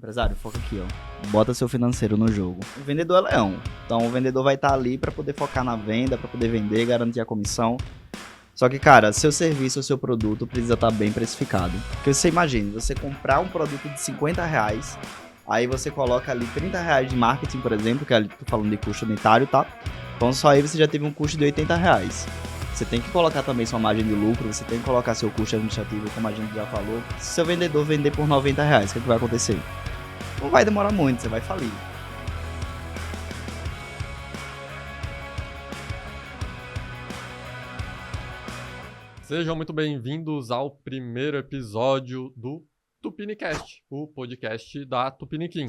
Empresário, foca aqui, ó. Bota seu financeiro no jogo. O vendedor é leão. Então o vendedor vai estar ali para poder focar na venda, para poder vender, garantir a comissão. Só que, cara, seu serviço ou seu produto precisa estar bem precificado. Porque você imagina, você comprar um produto de R$50, aí você coloca ali R$30 de marketing, por exemplo, que ali tô falando de custo unitário, tá? Então só aí você já teve um custo de R$80. Você tem que colocar também sua margem de lucro, você tem que colocar seu custo administrativo, como a gente já falou. Se seu vendedor vender por R$90, o que vai acontecer? Não vai demorar muito, você vai falir. Sejam muito bem-vindos ao primeiro episódio do Tupinicast, o podcast da Tupiniquim.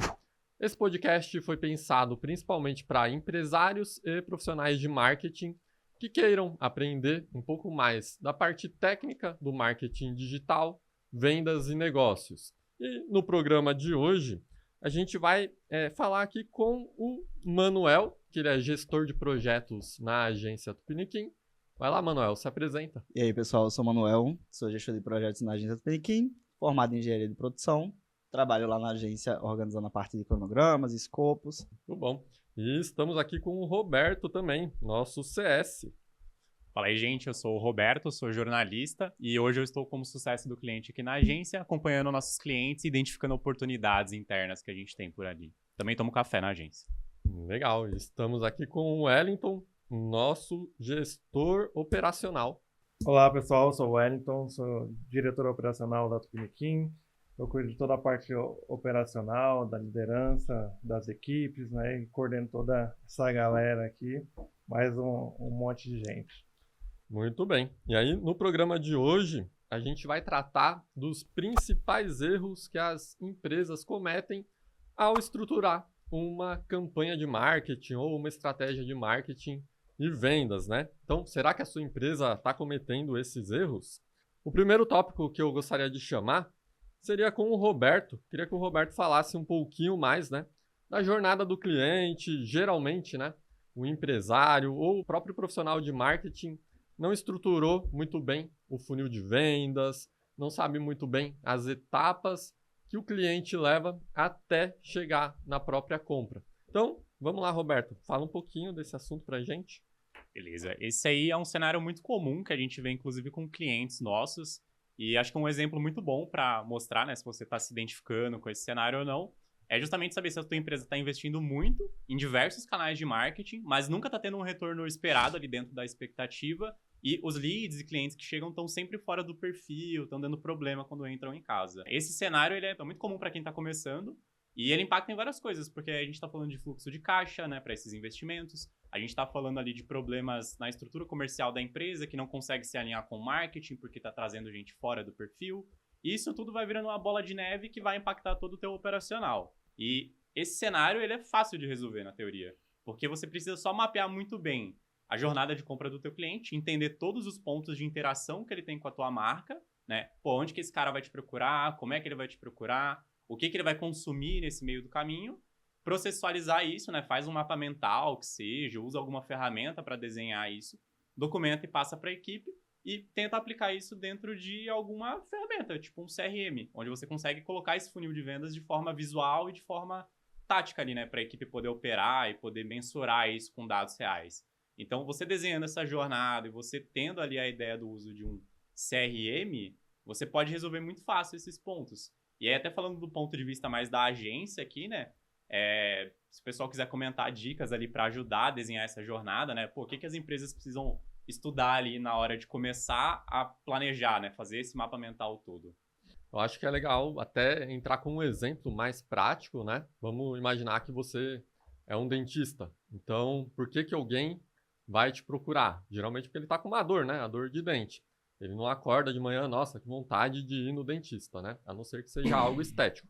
Esse podcast foi pensado principalmente para empresários e profissionais de marketing que queiram aprender um pouco mais da parte técnica do marketing digital, vendas e negócios. E no programa de hoje, a gente vai falar aqui com o Manuel, que ele é gestor de projetos na agência Tupiniquim. Vai lá, Manuel, se apresenta. E aí, pessoal, eu sou o Manuel, sou gestor de projetos na agência Tupiniquim, formado em engenharia de produção, trabalho lá na agência organizando a parte de cronogramas, escopos. Muito bom. E estamos aqui com o Roberto também, nosso CS. Fala aí, gente, eu sou o Roberto, sou jornalista e hoje eu estou como sucesso do cliente aqui na agência, acompanhando nossos clientes e identificando oportunidades internas que a gente tem por ali. Também tomo café na agência. Legal, estamos aqui com o Wellington, nosso gestor operacional. Olá, pessoal, eu sou o Wellington, sou diretor operacional da Tupiniquim. Eu cuido de toda a parte operacional, da liderança, das equipes, né? E coordeno toda essa galera aqui, mais um monte de gente. Muito bem. E aí, no programa de hoje, a gente vai tratar dos principais erros que as empresas cometem ao estruturar uma campanha de marketing ou uma estratégia de marketing e vendas, né? Então, será que a sua empresa está cometendo esses erros? O primeiro tópico que eu gostaria de chamar seria com o Roberto. Queria que o Roberto falasse um pouquinho mais, né, da jornada do cliente. Geralmente, né, o empresário ou o próprio profissional de marketing não estruturou muito bem o funil de vendas, não sabe muito bem as etapas que o cliente leva até chegar na própria compra. Então, vamos lá, Roberto, fala um pouquinho desse assunto pra gente. Beleza, esse aí é um cenário muito comum que a gente vê, inclusive, com clientes nossos. E acho que um exemplo muito bom para mostrar, né, se você está se identificando com esse cenário ou não, é justamente saber se a sua empresa está investindo muito em diversos canais de marketing, mas nunca está tendo um retorno esperado ali dentro da expectativa, e os leads e clientes que chegam estão sempre fora do perfil, estão dando problema quando entram em casa. Esse cenário ele é muito comum para quem está começando, e ele impacta em várias coisas, porque a gente está falando de fluxo de caixa, né, para esses investimentos. A gente está falando ali de problemas na estrutura comercial da empresa que não consegue se alinhar com o marketing porque está trazendo gente fora do perfil. E isso tudo vai virando uma bola de neve que vai impactar todo o teu operacional. E esse cenário ele é fácil de resolver na teoria, porque você precisa só mapear muito bem a jornada de compra do teu cliente, entender todos os pontos de interação que ele tem com a tua marca, né? Pô, onde que esse cara vai te procurar, como é que ele vai te procurar, o que ele vai consumir nesse meio do caminho, processualizar isso, né? Faz um mapa mental, que seja, usa alguma ferramenta para desenhar isso, documenta e passa para a equipe e tenta aplicar isso dentro de alguma ferramenta, tipo um CRM, onde você consegue colocar esse funil de vendas de forma visual e de forma tática ali, né? Para a equipe poder operar e poder mensurar isso com dados reais. Então, você desenhando essa jornada e você tendo ali a ideia do uso de um CRM, você pode resolver muito fácil esses pontos. E aí, até falando do ponto de vista mais da agência aqui, né? Se o pessoal quiser comentar dicas ali para ajudar a desenhar essa jornada, né? Pô, o que as empresas precisam estudar ali na hora de começar a planejar, né? Fazer esse mapa mental todo. Eu acho que é legal até entrar com um exemplo mais prático, né? Vamos imaginar que você é um dentista. Então, por que alguém vai te procurar? Geralmente porque ele está com uma dor, né? A dor de dente. Ele não acorda de manhã, nossa, que vontade de ir no dentista, né? A não ser que seja algo estético.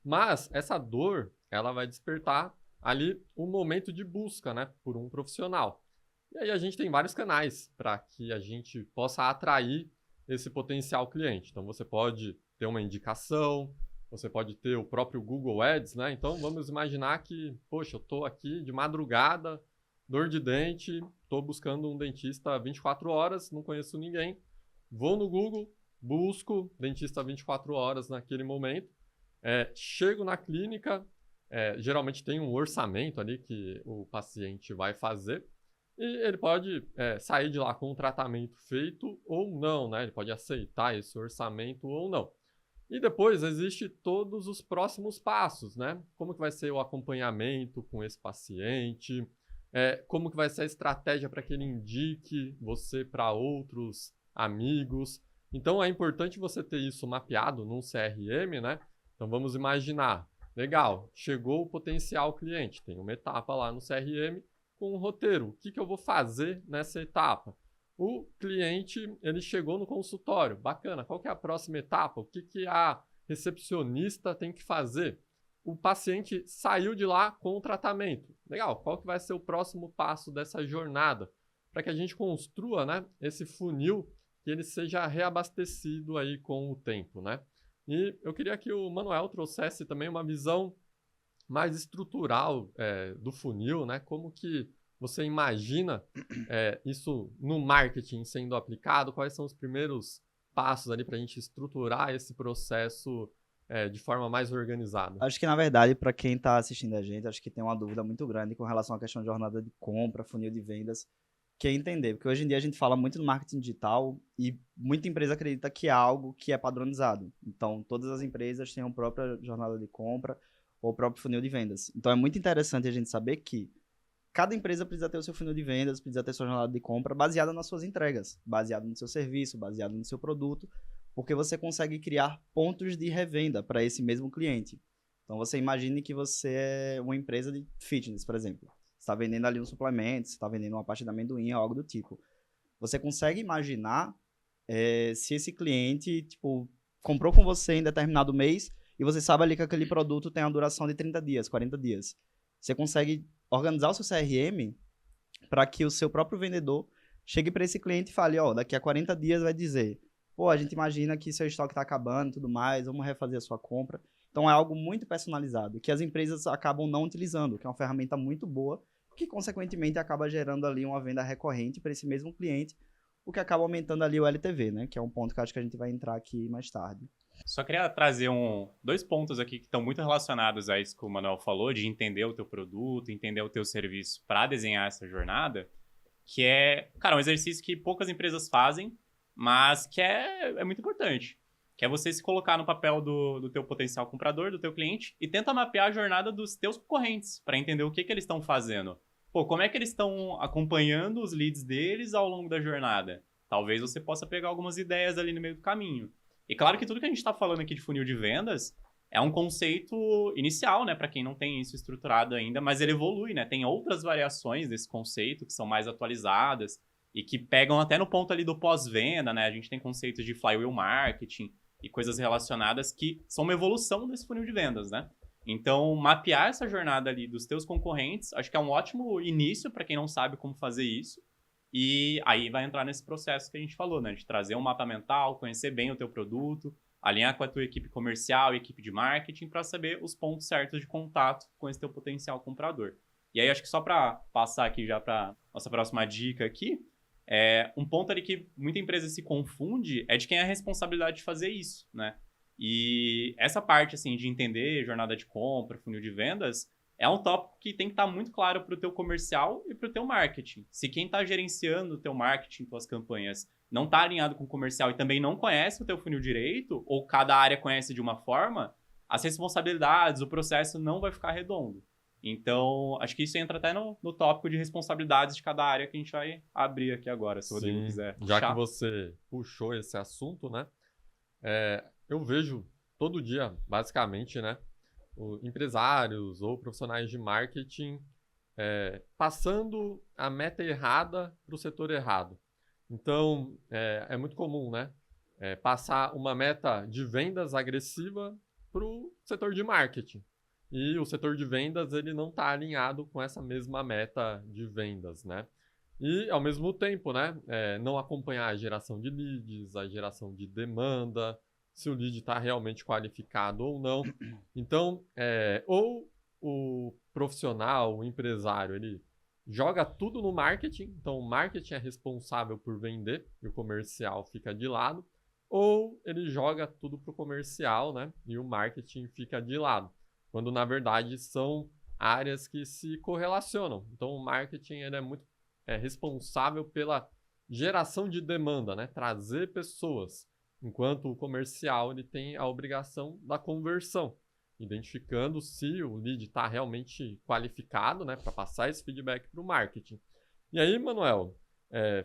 Mas essa dor, ela vai despertar ali um momento de busca, né? Por um profissional. E aí a gente tem vários canais para que a gente possa atrair esse potencial cliente. Então você pode ter uma indicação, você pode ter o próprio Google Ads, né? Então vamos imaginar que, poxa, eu estou aqui de madrugada, dor de dente, estou buscando um dentista 24 horas, não conheço ninguém. Vou no Google, busco dentista 24 horas naquele momento Chego na clínica, geralmente tem um orçamento ali que o paciente vai fazer e ele pode sair de lá com um tratamento feito ou não, né? Ele pode aceitar esse orçamento ou não. E depois existe todos os próximos passos, né? Como que vai ser o acompanhamento com esse paciente, como que vai ser a estratégia para que ele indique você para outros amigos. Então é importante você ter isso mapeado num CRM, né? Então vamos imaginar, legal, chegou o potencial cliente, tem uma etapa lá no CRM com um roteiro. O que eu vou fazer nessa etapa? O cliente, ele chegou no consultório, bacana, qual que é a próxima etapa? O que a recepcionista tem que fazer? O paciente saiu de lá com o tratamento. Legal, qual que vai ser o próximo passo dessa jornada? Para que a gente construa, né, esse funil que ele seja reabastecido aí com o tempo, né? E eu queria que o Manuel trouxesse também uma visão mais estrutural do funil, né? Como que você imagina isso no marketing sendo aplicado? Quais são os primeiros passos ali para a gente estruturar esse processo de forma mais organizada? Acho que, na verdade, para quem está assistindo a gente, acho que tem uma dúvida muito grande com relação à questão de jornada de compra, funil de vendas, que é entender. Porque hoje em dia a gente fala muito no marketing digital e muita empresa acredita que é algo que é padronizado. Então, todas as empresas têm a própria jornada de compra ou o próprio funil de vendas. Então, é muito interessante a gente saber que cada empresa precisa ter o seu funil de vendas, precisa ter sua jornada de compra baseada nas suas entregas, baseado no seu serviço, baseado no seu produto, porque você consegue criar pontos de revenda para esse mesmo cliente. Então, você imagine que você é uma empresa de fitness, por exemplo. Você está vendendo ali um suplemento, você está vendendo uma pasta de amendoim, algo do tipo. Você consegue imaginar se esse cliente comprou com você em determinado mês e você sabe ali que aquele produto tem uma duração de 30 dias, 40 dias. Você consegue organizar o seu CRM para que o seu próprio vendedor chegue para esse cliente e fale, daqui a 40 dias vai dizer, a gente imagina que seu estoque está acabando e tudo mais, vamos refazer a sua compra. Então é algo muito personalizado, que as empresas acabam não utilizando, que é uma ferramenta muito boa, que consequentemente acaba gerando ali uma venda recorrente para esse mesmo cliente, o que acaba aumentando ali o LTV, né? Que é um ponto que acho que a gente vai entrar aqui mais tarde. Só queria trazer dois pontos aqui que estão muito relacionados a isso que o Manuel falou, de entender o teu produto, entender o teu serviço para desenhar essa jornada, que é, cara, um exercício que poucas empresas fazem, mas que é muito importante, que é você se colocar no papel do teu potencial comprador, do teu cliente, e tenta mapear a jornada dos teus concorrentes, para entender o que eles estão fazendo. Como é que eles estão acompanhando os leads deles ao longo da jornada? Talvez você possa pegar algumas ideias ali no meio do caminho. E claro que tudo que a gente está falando aqui de funil de vendas é um conceito inicial, né, para quem não tem isso estruturado ainda, mas ele evolui, né? Tem outras variações desse conceito que são mais atualizadas e que pegam até no ponto ali do pós-venda, né? A gente tem conceitos de flywheel marketing e coisas relacionadas que são uma evolução desse funil de vendas, né? Então, mapear essa jornada ali dos teus concorrentes, acho que é um ótimo início para quem não sabe como fazer isso. E aí vai entrar nesse processo que a gente falou, né? De trazer um mapa mental, conhecer bem o teu produto, alinhar com a tua equipe comercial e equipe de marketing para saber os pontos certos de contato com esse teu potencial comprador. E aí, acho que só para passar aqui já para nossa próxima dica aqui, um ponto ali que muita empresa se confunde é de quem é a responsabilidade de fazer isso, né? E essa parte, assim, de entender jornada de compra, funil de vendas, é um tópico que tem que estar muito claro para o teu comercial e para o teu marketing. Se quem está gerenciando o teu marketing, tuas campanhas, não está alinhado com o comercial e também não conhece o teu funil direito, ou cada área conhece de uma forma, as responsabilidades, o processo não vai ficar redondo. Então, acho que isso entra até no tópico de responsabilidades de cada área que a gente vai abrir aqui agora, se o Rodrigo quiser puxar. Já que você puxou esse assunto, né? Eu vejo todo dia, basicamente, né? Empresários ou profissionais de marketing passando a meta errada para o setor errado. Então, é muito comum, né? Passar uma meta de vendas agressiva para o setor de marketing. E o setor de vendas ele não está alinhado com essa mesma meta de vendas, né? E, ao mesmo tempo, né? Não acompanhar a geração de leads, a geração de demanda, se o lead está realmente qualificado ou não. Então, ou o profissional, o empresário, ele joga tudo no marketing. Então, o marketing é responsável por vender e o comercial fica de lado. ou ele joga tudo para o comercial, né? E o marketing fica de lado, quando na verdade são áreas que se correlacionam. Então o marketing ele é muito responsável pela geração de demanda, né? Trazer pessoas, enquanto o comercial ele tem a obrigação da conversão, identificando se o lead está realmente qualificado, né? Para passar esse feedback para o marketing. E aí, Manuel,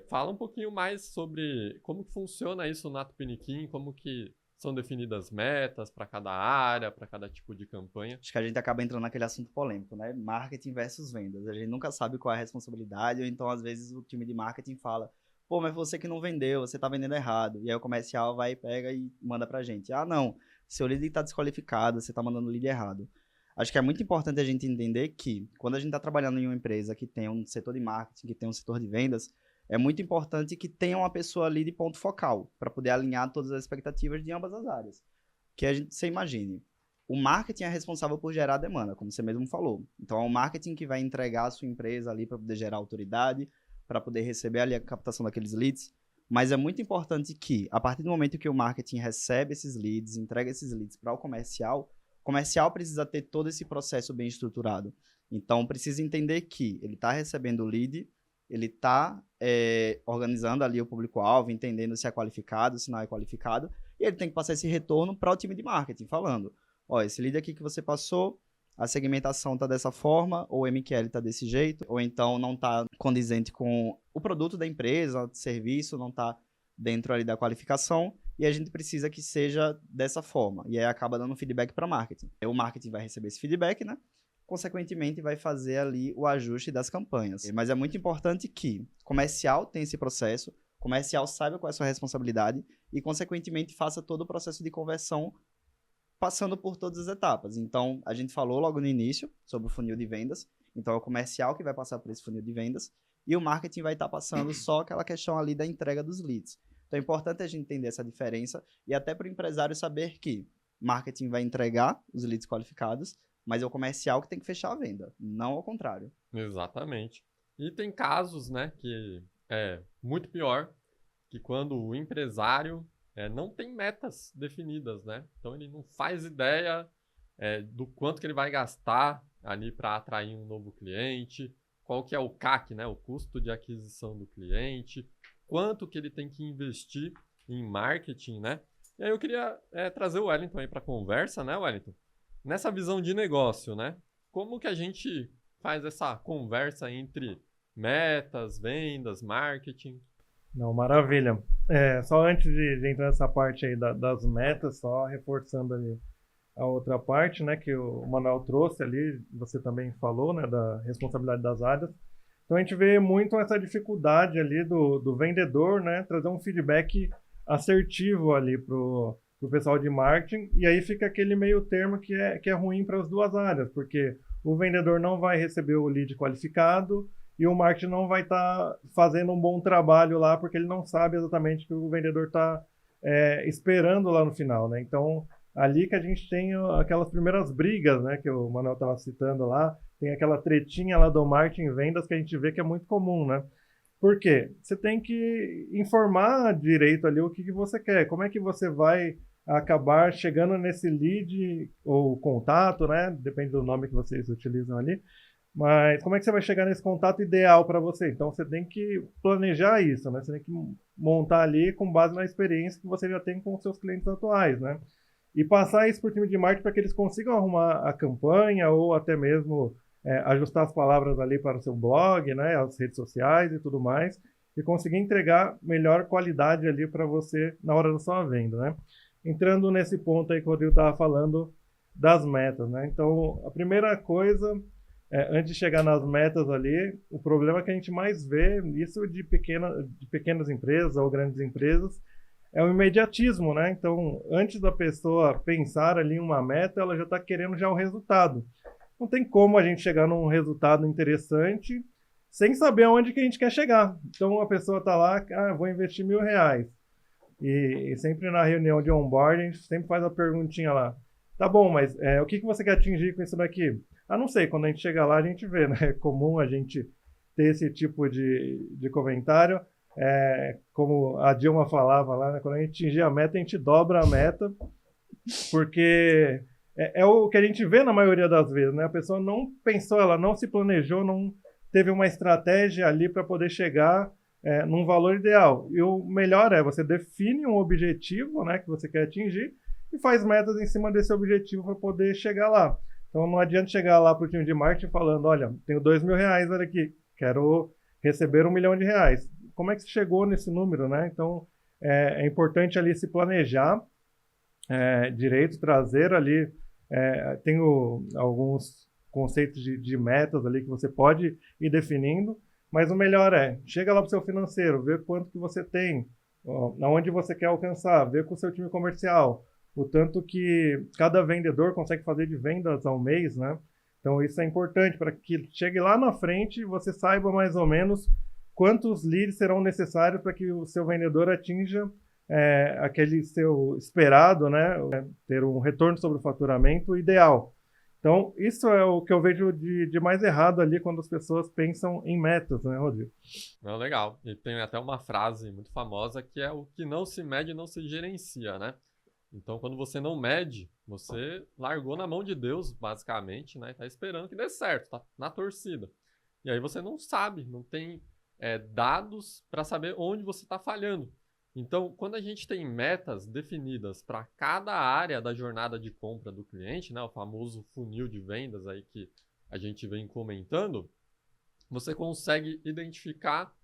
fala um pouquinho mais sobre como que funciona isso na Tupiniquim, como que são definidas metas para cada área, para cada tipo de campanha. Acho que a gente acaba entrando naquele assunto polêmico, né? Marketing versus vendas. A gente nunca sabe qual é a responsabilidade, ou então, às vezes, o time de marketing fala, pô, mas você que não vendeu, você tá vendendo errado. E aí o comercial vai, pega e manda pra gente. Ah, não, seu lead tá desqualificado, você tá mandando o lead errado. Acho que é muito importante a gente entender que, quando a gente tá trabalhando em uma empresa que tem um setor de marketing, que tem um setor de vendas, é muito importante que tenha uma pessoa ali de ponto focal, para poder alinhar todas as expectativas de ambas as áreas. Que você imagine, o marketing é responsável por gerar demanda, como você mesmo falou. Então, é o marketing que vai entregar a sua empresa ali para poder gerar autoridade, para poder receber ali a captação daqueles leads. Mas é muito importante que, a partir do momento que o marketing recebe esses leads, entrega esses leads para o comercial precisa ter todo esse processo bem estruturado. Então, precisa entender que ele está recebendo o lead, ele está organizando ali o público-alvo, entendendo se é qualificado, se não é qualificado, e ele tem que passar esse retorno para o time de marketing, falando, ó, esse lead aqui que você passou, a segmentação está dessa forma, ou o MQL está desse jeito, ou então não está condizente com o produto da empresa, o serviço, não está dentro ali da qualificação, e a gente precisa que seja dessa forma. E aí acaba dando feedback para marketing. O marketing vai receber esse feedback, né? Consequentemente, vai fazer ali o ajuste das campanhas. Mas é muito importante que o comercial tenha esse processo, o comercial saiba qual é a sua responsabilidade e, consequentemente, faça todo o processo de conversão passando por todas as etapas. Então, a gente falou logo no início sobre o funil de vendas. Então, é o comercial que vai passar por esse funil de vendas e o marketing vai estar passando só aquela questão ali da entrega dos leads. Então, é importante a gente entender essa diferença e até para o empresário saber que marketing vai entregar os leads qualificados, mas é o comercial que tem que fechar a venda, não ao contrário. Exatamente. E tem casos, né, que é muito pior, que quando o empresário não tem metas definidas, né? Então ele não faz ideia do quanto que ele vai gastar ali para atrair um novo cliente, qual que é o CAC, né, o custo de aquisição do cliente, quanto que ele tem que investir em marketing, né? E aí eu queria trazer o Wellington aí para a conversa, né, Wellington? Nessa visão de negócio, né? Como que a gente faz essa conversa entre metas, vendas, marketing? Não, maravilha. Só antes de entrar nessa parte aí das metas, só reforçando ali a outra parte, né, que o Manuel trouxe ali, você também falou, né, da responsabilidade das áreas. Então a gente vê muito essa dificuldade ali do vendedor, né, trazer um feedback assertivo ali pro pessoal de marketing, e aí fica aquele meio termo que é ruim para as duas áreas, porque o vendedor não vai receber o lead qualificado e o marketing não vai estar fazendo um bom trabalho lá, porque ele não sabe exatamente o que o vendedor está esperando lá no final, né? Então, ali que a gente tem aquelas primeiras brigas, né, que o Manuel estava citando lá, tem aquela tretinha lá do marketing e vendas que a gente vê que é muito comum, né? Por quê? Você tem que informar direito ali o que você quer, como é que você vai acabar chegando nesse lead ou contato, né? Depende do nome que vocês utilizam ali. Mas como é que você vai chegar nesse contato ideal para você? Então você tem que planejar isso, né? Você tem que montar ali com base na experiência que você já tem com os seus clientes atuais, né? E passar isso para o time de marketing para que eles consigam arrumar a campanha ou até mesmo ajustar as palavras ali para o seu blog, né? As redes sociais e tudo mais, e conseguir entregar melhor qualidade ali para você na hora da sua venda, né? Entrando nesse ponto aí que o Rodrigo estava falando das metas, né? Então, a primeira coisa, antes de chegar nas metas ali, o problema que a gente mais vê, isso de pequenas empresas ou grandes empresas, é o imediatismo, né? Então, antes da pessoa pensar ali em uma meta, ela já está querendo já o resultado. Não tem como a gente chegar num resultado interessante sem saber aonde que a gente quer chegar. Então, a pessoa está lá, vou investir R$1.000. E sempre na reunião de onboarding, a gente sempre faz a perguntinha lá. Tá bom, mas o que você quer atingir com isso daqui? Não sei, quando a gente chega lá a gente vê, né? É comum a gente ter esse tipo de comentário. como a Dilma falava lá, né, quando a gente atingir a meta, a gente dobra a meta, porque é o que a gente vê na maioria das vezes, né? A pessoa não pensou, ela não se planejou, não teve uma estratégia ali para poder chegar num valor ideal. E o melhor você define um objetivo, né, que você quer atingir e faz metas em cima desse objetivo para poder chegar lá. Então não adianta chegar lá para o time de marketing falando, olha, tenho R$2.000, olha aqui, quero receber R$1.000.000. Como é que você chegou nesse número, né? Então é importante ali se planejar direito, trazer ali, tenho alguns conceitos de metas ali que você pode ir definindo, mas o melhor chega lá para o seu financeiro, vê quanto que você tem, aonde você quer alcançar, vê com o seu time comercial, o tanto que cada vendedor consegue fazer de vendas ao mês, né? Então isso é importante para que chegue lá na frente e você saiba mais ou menos quantos leads serão necessários para que o seu vendedor atinja aquele seu esperado, né? Ter um retorno sobre o faturamento ideal. Então, isso é o que eu vejo de mais errado ali quando as pessoas pensam em metas, né, Rodrigo? Não, legal. E tem até uma frase muito famosa que é: o que não se mede não se gerencia, né? Então, quando você não mede, você largou na mão de Deus, basicamente, né? Tá esperando que dê certo, tá na torcida. E aí você não sabe, não tem dados para saber onde você está falhando. Então, quando a gente tem metas definidas para cada área da jornada de compra do cliente, né, o famoso funil de vendas aí que a gente vem comentando, você consegue identificar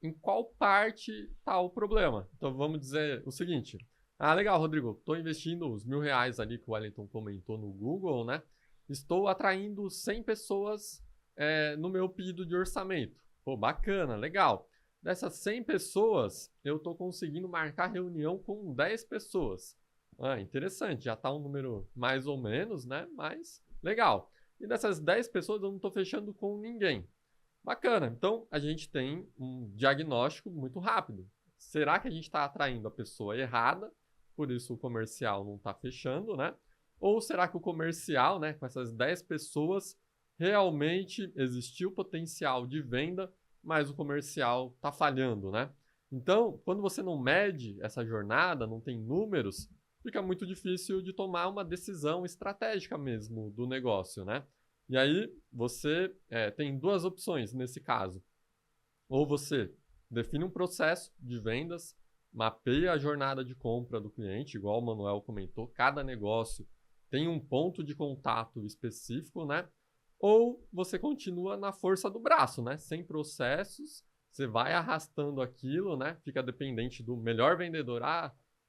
em qual parte está o problema. Então, vamos dizer o seguinte: legal, Rodrigo, estou investindo os R$1.000 ali que o Wellington comentou no Google, né? Estou atraindo 100 pessoas no meu pedido de orçamento. Pô, bacana, legal. Dessas 100 pessoas, eu estou conseguindo marcar reunião com 10 pessoas. Interessante, já está um número mais ou menos, né? Mas legal. E dessas 10 pessoas, eu não estou fechando com ninguém. Bacana. Então, a gente tem um diagnóstico muito rápido. Será que a gente está atraindo a pessoa errada? Por isso o comercial não está fechando, né? Ou será que o comercial, né, com essas 10 pessoas, realmente existiu potencial de venda, mas o comercial está falhando, né? Então, quando você não mede essa jornada, não tem números, fica muito difícil de tomar uma decisão estratégica mesmo do negócio, né? E aí, você tem duas opções nesse caso. Ou você define um processo de vendas, mapeia a jornada de compra do cliente, igual o Manuel comentou, cada negócio tem um ponto de contato específico, né? Ou você continua na força do braço, né? Sem processos, você vai arrastando aquilo, né? Fica dependente do melhor vendedor.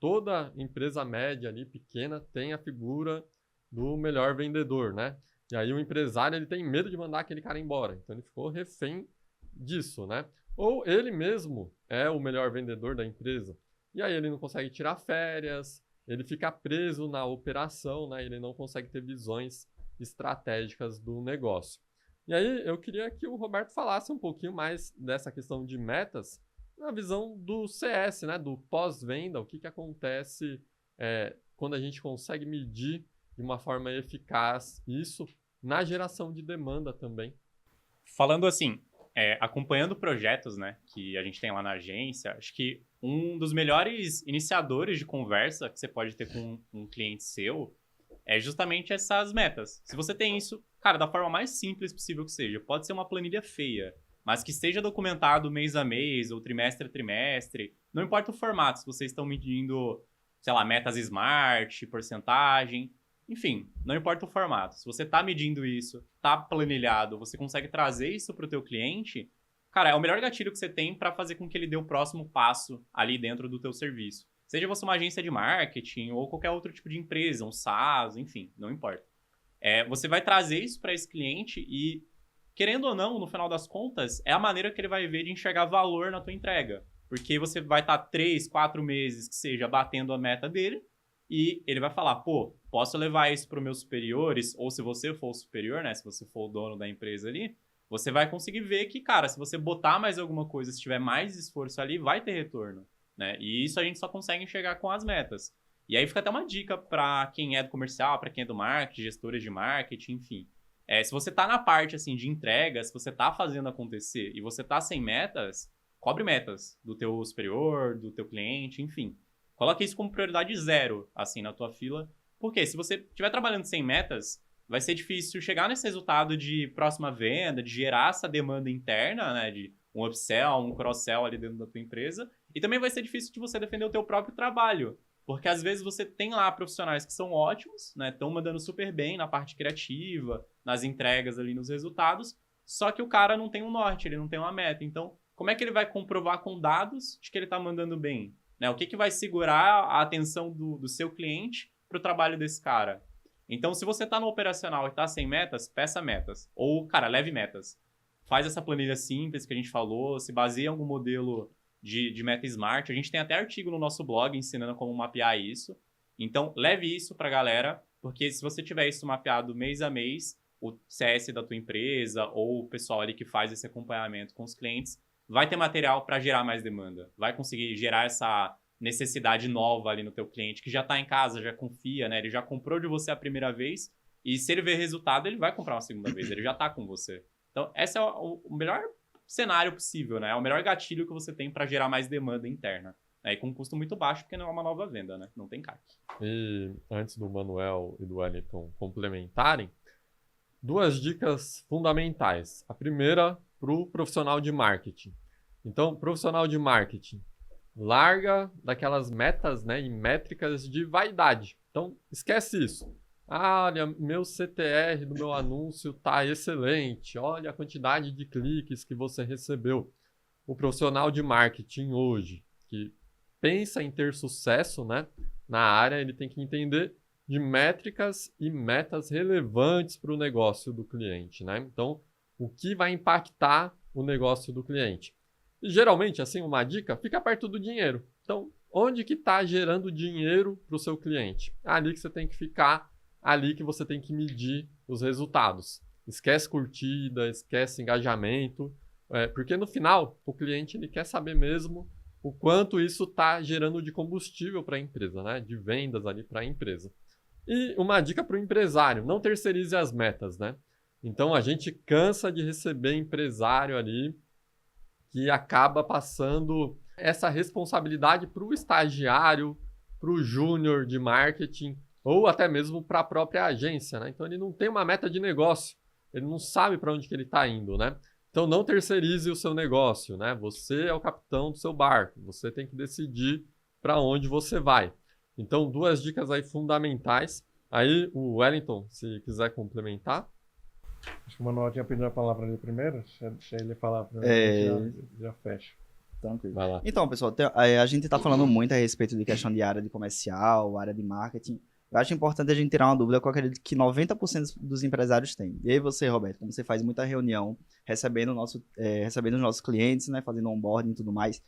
Toda empresa média ali, pequena, tem a figura do melhor vendedor, né? E aí o empresário, ele tem medo de mandar aquele cara embora. Então ele ficou refém disso, né? Ou ele mesmo é o melhor vendedor da empresa. E aí ele não consegue tirar férias, ele fica preso na operação, né? Ele não consegue ter visões estratégicas do negócio. E aí eu queria que o Roberto falasse um pouquinho mais dessa questão de metas na visão do CS, né, do pós-venda, o que acontece quando a gente consegue medir de uma forma eficaz isso na geração de demanda também. Falando assim, acompanhando projetos, né, que a gente tem lá na agência, acho que um dos melhores iniciadores de conversa que você pode ter com um cliente seu é justamente essas metas. Se você tem isso, cara, da forma mais simples possível que seja, pode ser uma planilha feia, mas que esteja documentado mês a mês ou trimestre a trimestre, não importa o formato, se vocês estão medindo, sei lá, metas smart, porcentagem, enfim, não importa o formato. Se você está medindo isso, está planilhado, você consegue trazer isso para o teu cliente, cara, é o melhor gatilho que você tem para fazer com que ele dê o próximo passo ali dentro do teu serviço. Seja você uma agência de marketing ou qualquer outro tipo de empresa, um SaaS, enfim, não importa. Você vai trazer isso para esse cliente e, querendo ou não, no final das contas, é a maneira que ele vai ver de enxergar valor na tua entrega. Porque você vai estar 3, 4 meses, que seja, batendo a meta dele e ele vai falar, pô, posso levar isso para os meus superiores? Ou se você for o superior, né, se você for o dono da empresa ali, você vai conseguir ver que, cara, se você botar mais alguma coisa, se tiver mais esforço ali, vai ter retorno. Né? E isso a gente só consegue enxergar com as metas. E aí fica até uma dica para quem é do comercial, para quem é do marketing, gestores de marketing, enfim. Se você está na parte assim, de entrega, se você está fazendo acontecer e você está sem metas, cobre metas do teu superior, do teu cliente, enfim. Coloca isso como prioridade 0, assim, na tua fila. Porque se você estiver trabalhando sem metas, vai ser difícil chegar nesse resultado de próxima venda, de gerar essa demanda interna, né, de um upsell, um cross-sell ali dentro da tua empresa. E também vai ser difícil de você defender o teu próprio trabalho. Porque às vezes você tem lá profissionais que são ótimos, né, estão mandando super bem na parte criativa, nas entregas ali, nos resultados, só que o cara não tem um norte, ele não tem uma meta. Então, como é que ele vai comprovar com dados de que ele está mandando bem? Né? O que vai segurar a atenção do seu cliente para o trabalho desse cara? Então, se você está no operacional e está sem metas, peça metas. Ou, cara, leve metas. Faz essa planilha simples que a gente falou, se baseia em algum modelo de meta smart. A gente tem até artigo no nosso blog ensinando como mapear isso. Então, leve isso para a galera, porque se você tiver isso mapeado mês a mês, o CS da tua empresa ou o pessoal ali que faz esse acompanhamento com os clientes vai ter material para gerar mais demanda. Vai conseguir gerar essa necessidade nova ali no teu cliente, que já está em casa, já confia, né? Ele já comprou de você a primeira vez e se ele ver resultado, ele vai comprar uma segunda vez. Ele já está com você. Então, esse é o melhor cenário possível, né? É o melhor gatilho que você tem para gerar mais demanda interna. Né? E com um custo muito baixo, porque não é uma nova venda, né? Não tem CAC. E antes do Manuel e do Wellington complementarem, 2 dicas fundamentais. A primeira, para o profissional de marketing. Então, profissional de marketing, larga daquelas metas, né, e métricas de vaidade. Então, esquece isso. Olha, meu CTR do meu anúncio tá excelente. Olha a quantidade de cliques que você recebeu. O profissional de marketing hoje, que pensa em ter sucesso, né, na área, ele tem que entender de métricas e metas relevantes para o negócio do cliente, né? Então, o que vai impactar o negócio do cliente? E, geralmente, assim, uma dica, fica perto do dinheiro. Então, onde que está gerando dinheiro para o seu cliente? Ali que você tem que ficar, ali que você tem que medir os resultados. Esquece curtida, esquece engajamento, porque no final, o cliente ele quer saber mesmo o quanto isso está gerando de combustível para a empresa, né? De vendas ali para a empresa. E uma dica para o empresário, não terceirize as metas, né? Então, a gente cansa de receber empresário ali que acaba passando essa responsabilidade para o estagiário, para o júnior de marketing, ou até mesmo para a própria agência, né? Então, ele não tem uma meta de negócio, ele não sabe para onde que ele está indo, né? Então, não terceirize o seu negócio, né? Você é o capitão do seu barco, você tem que decidir para onde você vai. Então, 2 dicas aí fundamentais. Aí, o Wellington, se quiser complementar. Acho que o Manuel tinha pedido a palavra ali primeiro. Deixa ele falar primeiro, já fecha. Tranquilo. Vai lá. Então, pessoal, a gente está falando muito a respeito de questão de área de comercial, área de marketing. Eu acho importante a gente tirar uma dúvida que eu acredito que 90% dos empresários têm. E aí você, Roberto, como você faz muita reunião, recebendo os nossos clientes, né, fazendo onboarding e tudo mais,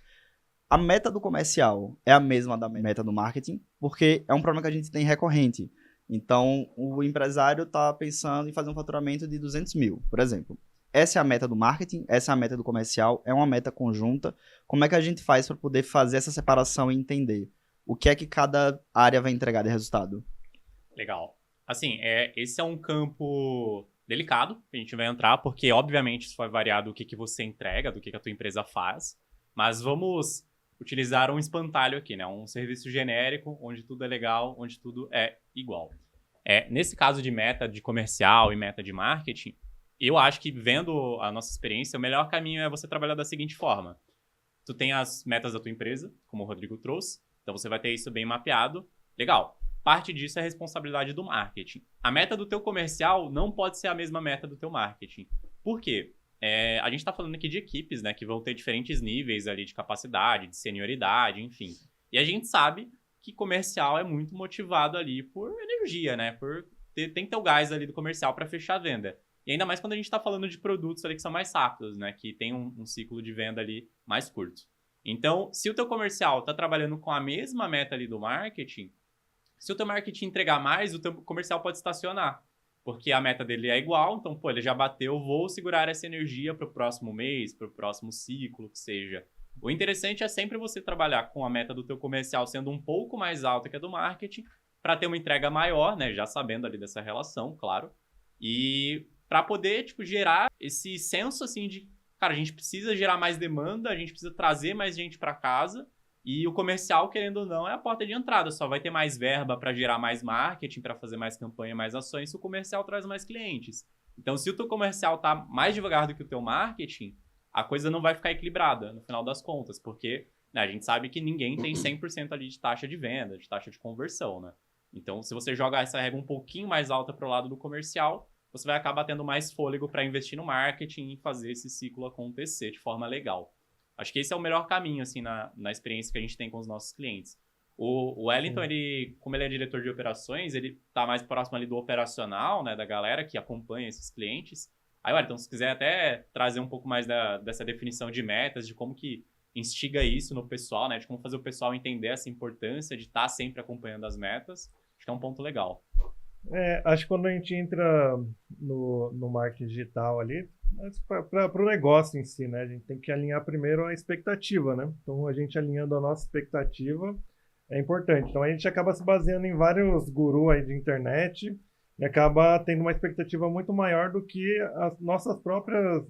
a meta do comercial é a mesma da meta do marketing, porque é um problema que a gente tem recorrente. Então, o empresário está pensando em fazer um faturamento de 200 mil, por exemplo. Essa é a meta do marketing, essa é a meta do comercial, é uma meta conjunta. Como é que a gente faz para poder fazer essa separação e entender o que é que cada área vai entregar de resultado? Legal. Assim, esse é um campo delicado que a gente vai entrar, porque obviamente isso vai variar do que você entrega, do que a tua empresa faz. Mas vamos utilizar um espantalho aqui, né? Um serviço genérico, onde tudo é legal, onde tudo é igual. Nesse caso de meta de comercial e meta de marketing, eu acho que, vendo a nossa experiência, o melhor caminho é você trabalhar da seguinte forma. Tu tem as metas da tua empresa, como o Rodrigo trouxe, então você vai ter isso bem mapeado. Legal. Parte disso é a responsabilidade do marketing. A meta do teu comercial não pode ser a mesma meta do teu marketing. Por quê? A gente está falando aqui de equipes, né, que vão ter diferentes níveis ali de capacidade, de senioridade, enfim. E a gente sabe que comercial é muito motivado ali por energia, né? Tem que ter o gás ali do comercial para fechar a venda. E ainda mais quando a gente está falando de produtos ali que são mais rápidos, né? Que tem um ciclo de venda ali mais curto. Então, se o teu comercial está trabalhando com a mesma meta ali do marketing, se o teu marketing entregar mais, o teu comercial pode estacionar. Porque a meta dele é igual, então, ele já bateu, vou segurar essa energia para o próximo mês, para o próximo ciclo, que seja. O interessante é sempre você trabalhar com a meta do teu comercial sendo um pouco mais alta que a do marketing, para ter uma entrega maior, né, já sabendo ali dessa relação, claro, e para poder, gerar esse senso, assim, de, cara, a gente precisa gerar mais demanda, a gente precisa trazer mais gente para casa, e o comercial, querendo ou não, é a porta de entrada. Só vai ter mais verba para gerar mais marketing, para fazer mais campanha, mais ações, se o comercial traz mais clientes. Então, se o teu comercial tá mais devagar do que o teu marketing, a coisa não vai ficar equilibrada no final das contas, porque, né, a gente sabe que ninguém tem 100% ali de taxa de venda, de taxa de conversão, né? Então, se você jogar essa regra um pouquinho mais alta para o lado do comercial, você vai acabar tendo mais fôlego para investir no marketing e fazer esse ciclo acontecer de forma legal. Acho que esse é o melhor caminho, assim, na experiência que a gente tem com os nossos clientes. O Wellington, como ele é diretor de operações, ele tá mais próximo ali do operacional, né, da galera que acompanha esses clientes. Aí, Wellington, se quiser até trazer um pouco mais dessa definição de metas, de como que instiga isso no pessoal, né, de como fazer o pessoal entender essa importância de estar sempre acompanhando as metas, acho que é um ponto legal. Acho que quando a gente entra no marketing digital ali, para o negócio em si, né, a gente tem que alinhar primeiro a expectativa, né? Então, a gente alinhando a nossa expectativa é importante. Então, a gente acaba se baseando em vários gurus aí de internet e acaba tendo uma expectativa muito maior do que as nossas próprias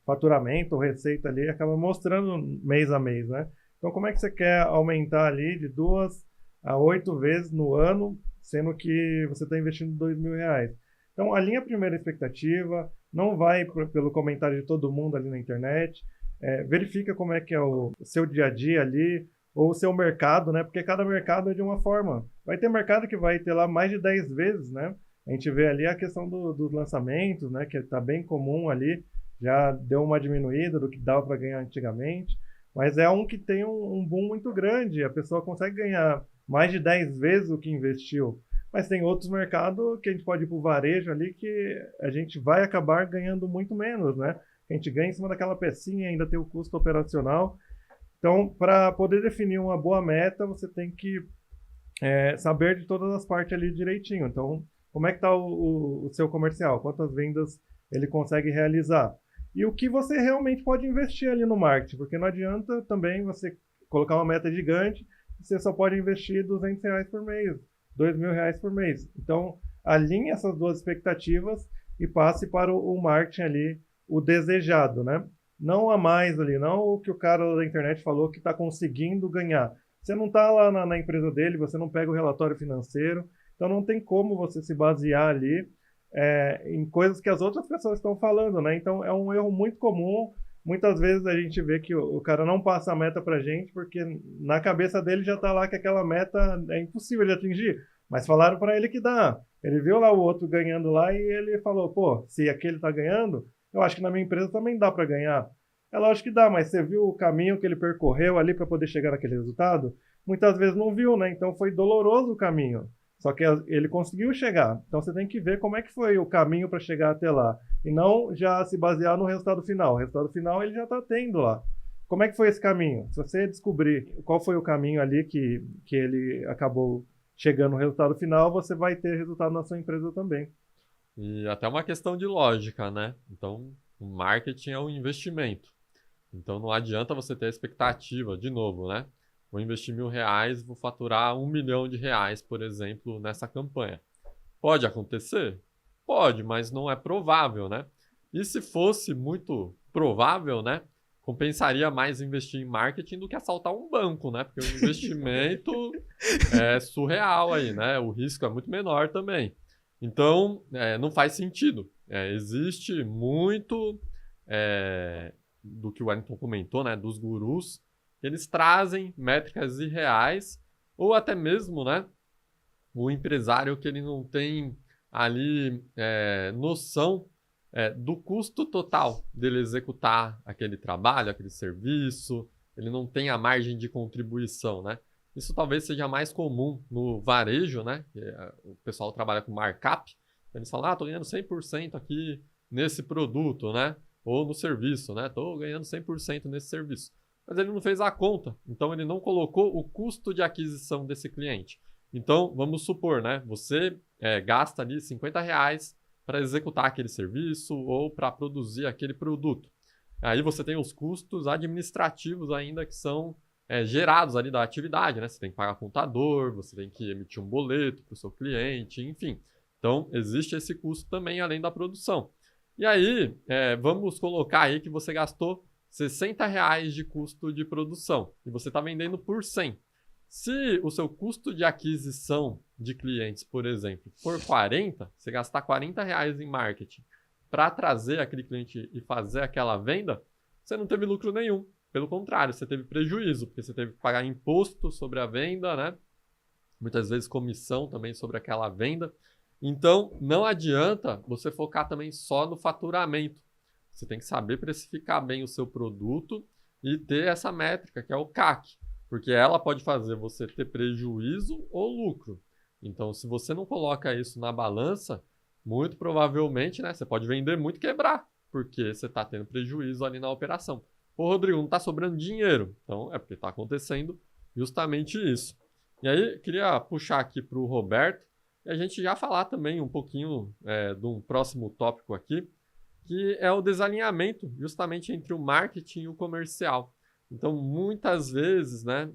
faturamento ou receita ali acaba mostrando mês a mês, né? Então, como é que você quer aumentar ali de 2 a 8 vezes no ano, sendo que você está investindo R$2.000? Então, alinha a primeira expectativa, não vai pelo comentário de todo mundo ali na internet, verifica como é que é o seu dia a dia ali, ou o seu mercado, né? Porque cada mercado é de uma forma. Vai ter mercado que vai ter lá mais de 10 vezes, né? A gente vê ali a questão dos lançamentos, né? Que está bem comum ali, já deu uma diminuída do que dava para ganhar antigamente, mas é um que tem um boom muito grande, a pessoa consegue ganhar mais de 10 vezes o que investiu. Mas tem outros mercados que a gente pode ir para o varejo ali que a gente vai acabar ganhando muito menos, né? A gente ganha em cima daquela pecinha, ainda tem o custo operacional. Então, para poder definir uma boa meta, você tem que saber de todas as partes ali direitinho. Então, como é que está o seu comercial? Quantas vendas ele consegue realizar? E o que você realmente pode investir ali no marketing, porque não adianta também você colocar uma meta gigante e você só pode investir R$200 por mês, R$2.000 por mês. Então, alinhe essas duas expectativas e passe para o marketing ali, o desejado, né? Não a mais ali, não o que o cara da internet falou que está conseguindo ganhar. Você não está lá na empresa dele, você não pega o relatório financeiro, então não tem como você se basear ali em coisas que as outras pessoas estão falando, né? Então é um erro muito comum. Muitas vezes a gente vê que o cara não passa a meta pra gente porque na cabeça dele já está lá que aquela meta é impossível de atingir, mas falaram para ele que dá. Ele viu lá o outro ganhando lá e ele falou, pô, se aquele está ganhando, eu acho que na minha empresa também dá para ganhar. É lógico que dá, mas você viu o caminho que ele percorreu ali para poder chegar naquele resultado? Muitas vezes não viu, né? Então foi doloroso o caminho. Só que ele conseguiu chegar. Então você tem que ver como é que foi o caminho para chegar até lá. E não já se basear no resultado final. O resultado final ele já está tendo lá. Como é que foi esse caminho? Se você descobrir qual foi o caminho ali que ele acabou chegando no resultado final, você vai ter resultado na sua empresa também. E até uma questão de lógica, né? Então, o marketing é um investimento. Então, não adianta você ter a expectativa, de novo, né? Vou investir R$1.000, vou faturar R$1 milhão, por exemplo, nessa campanha. Pode acontecer? Pode, mas não é provável, né? E se fosse muito provável, né? Compensaria mais investir em marketing do que assaltar um banco, né? Porque o investimento é surreal aí, né? O risco é muito menor também. Então, não faz sentido. Existe muito do que o Wellington comentou, né? Dos gurus. Eles trazem métricas irreais ou até mesmo, né, o empresário que ele não tem ali noção do custo total dele executar aquele trabalho, aquele serviço, ele não tem a margem de contribuição, né? Isso talvez seja mais comum no varejo, né? O pessoal trabalha com markup, eles falam, tô ganhando 100% aqui nesse produto, né? Ou no serviço, né? Tô ganhando 100% nesse serviço. Mas ele não fez a conta, então ele não colocou o custo de aquisição desse cliente. Então, vamos supor, né? Você gasta ali R$50 para executar aquele serviço ou para produzir aquele produto. Aí você tem os custos administrativos ainda que são gerados ali da atividade, né? Você tem que pagar contador, você tem que emitir um boleto para o seu cliente, enfim. Então, existe esse custo também além da produção. E aí, vamos colocar aí que você gastou R$60 de custo de produção e você está vendendo por 100. Se o seu custo de aquisição de clientes, por exemplo, for 40, você gastar R$40 em marketing para trazer aquele cliente e fazer aquela venda, você não teve lucro nenhum. Pelo contrário, você teve prejuízo, porque você teve que pagar imposto sobre a venda, né? Muitas vezes comissão também sobre aquela venda. Então, não adianta você focar também só no faturamento. Você tem que saber precificar bem o seu produto e ter essa métrica, que é o CAC. Porque ela pode fazer você ter prejuízo ou lucro. Então, se você não coloca isso na balança, muito provavelmente, né, você pode vender muito e quebrar, porque você está tendo prejuízo ali na operação. Pô, Rodrigo, não está sobrando dinheiro. Então, é porque está acontecendo justamente isso. E aí, queria puxar aqui para o Roberto, e a gente já falar também um pouquinho de um próximo tópico aqui, que é o desalinhamento justamente entre o marketing e o comercial. Então, muitas vezes, né,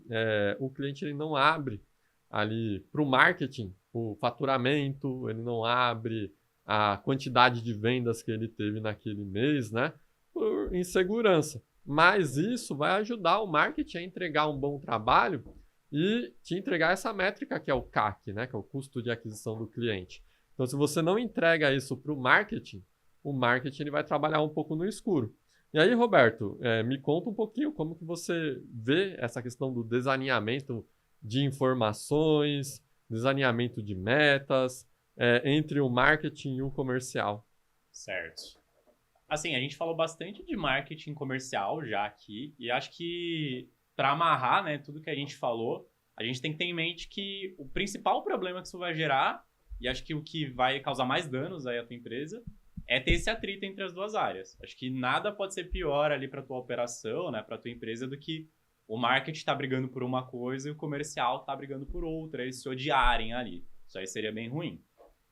o cliente ele não abre ali para o marketing o faturamento, ele não abre a quantidade de vendas que ele teve naquele mês, né, por insegurança. Mas isso vai ajudar o marketing a entregar um bom trabalho e te entregar essa métrica que é o CAC, né, que é o custo de aquisição do cliente. Então, se você não entrega isso para o marketing ele vai trabalhar um pouco no escuro. E aí, Roberto, me conta um pouquinho como que você vê essa questão do desalinhamento de informações, desalinhamento de metas, entre o marketing e o comercial. Certo. Assim, a gente falou bastante de marketing comercial já aqui, e acho que para amarrar, né, tudo que a gente falou, a gente tem que ter em mente que o principal problema que isso vai gerar, e acho que o que vai causar mais danos aí à tua empresa, é ter esse atrito entre as duas áreas. Acho que nada pode ser pior ali para tua operação, né, para tua empresa, do que o marketing tá brigando por uma coisa e o comercial tá brigando por outra, eles se odiarem ali. Isso aí seria bem ruim.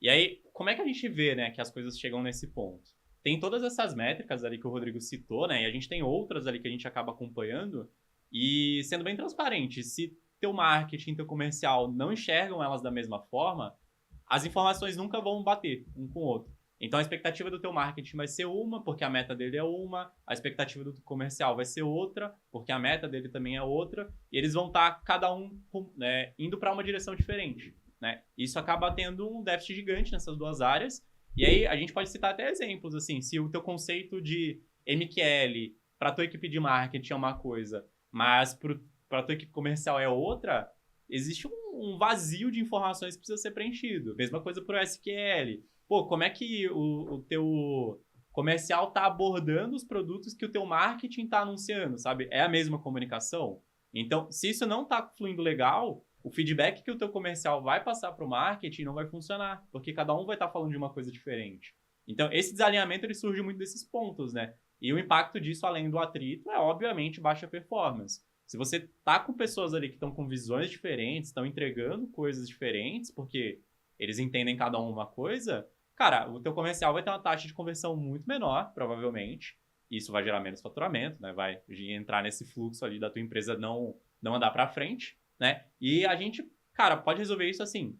E aí, como é que a gente vê, né, que as coisas chegam nesse ponto? Tem todas essas métricas ali que o Rodrigo citou, né, e a gente tem outras ali que a gente acaba acompanhando, e sendo bem transparente, se teu marketing, teu comercial não enxergam elas da mesma forma, as informações nunca vão bater um com o outro. Então, a expectativa do teu marketing vai ser uma, porque a meta dele é uma. A expectativa do comercial vai ser outra, porque a meta dele também é outra. E eles vão estar, cada um, né, indo para uma direção diferente. Né? Isso acaba tendo um déficit gigante nessas duas áreas. E aí, a gente pode citar até exemplos. Assim, se o teu conceito de MQL para a tua equipe de marketing é uma coisa, mas para a tua equipe comercial é outra, existe um vazio de informações que precisa ser preenchido. Mesma coisa para o SQL. Pô, como é que o teu comercial tá abordando os produtos que o teu marketing tá anunciando, sabe? É a mesma comunicação? Então, se isso não tá fluindo legal, o feedback que o teu comercial vai passar pro marketing não vai funcionar, porque cada um vai estar falando de uma coisa diferente. Então, esse desalinhamento, ele surge muito desses pontos, né? E o impacto disso, além do atrito, é, obviamente, baixa performance. Se você tá com pessoas ali que estão com visões diferentes, estão entregando coisas diferentes, porque eles entendem cada um uma coisa, cara, o teu comercial vai ter uma taxa de conversão muito menor, provavelmente. Isso vai gerar menos faturamento, né? Vai entrar nesse fluxo ali da tua empresa não andar para frente, né? E a gente, cara, pode resolver isso assim,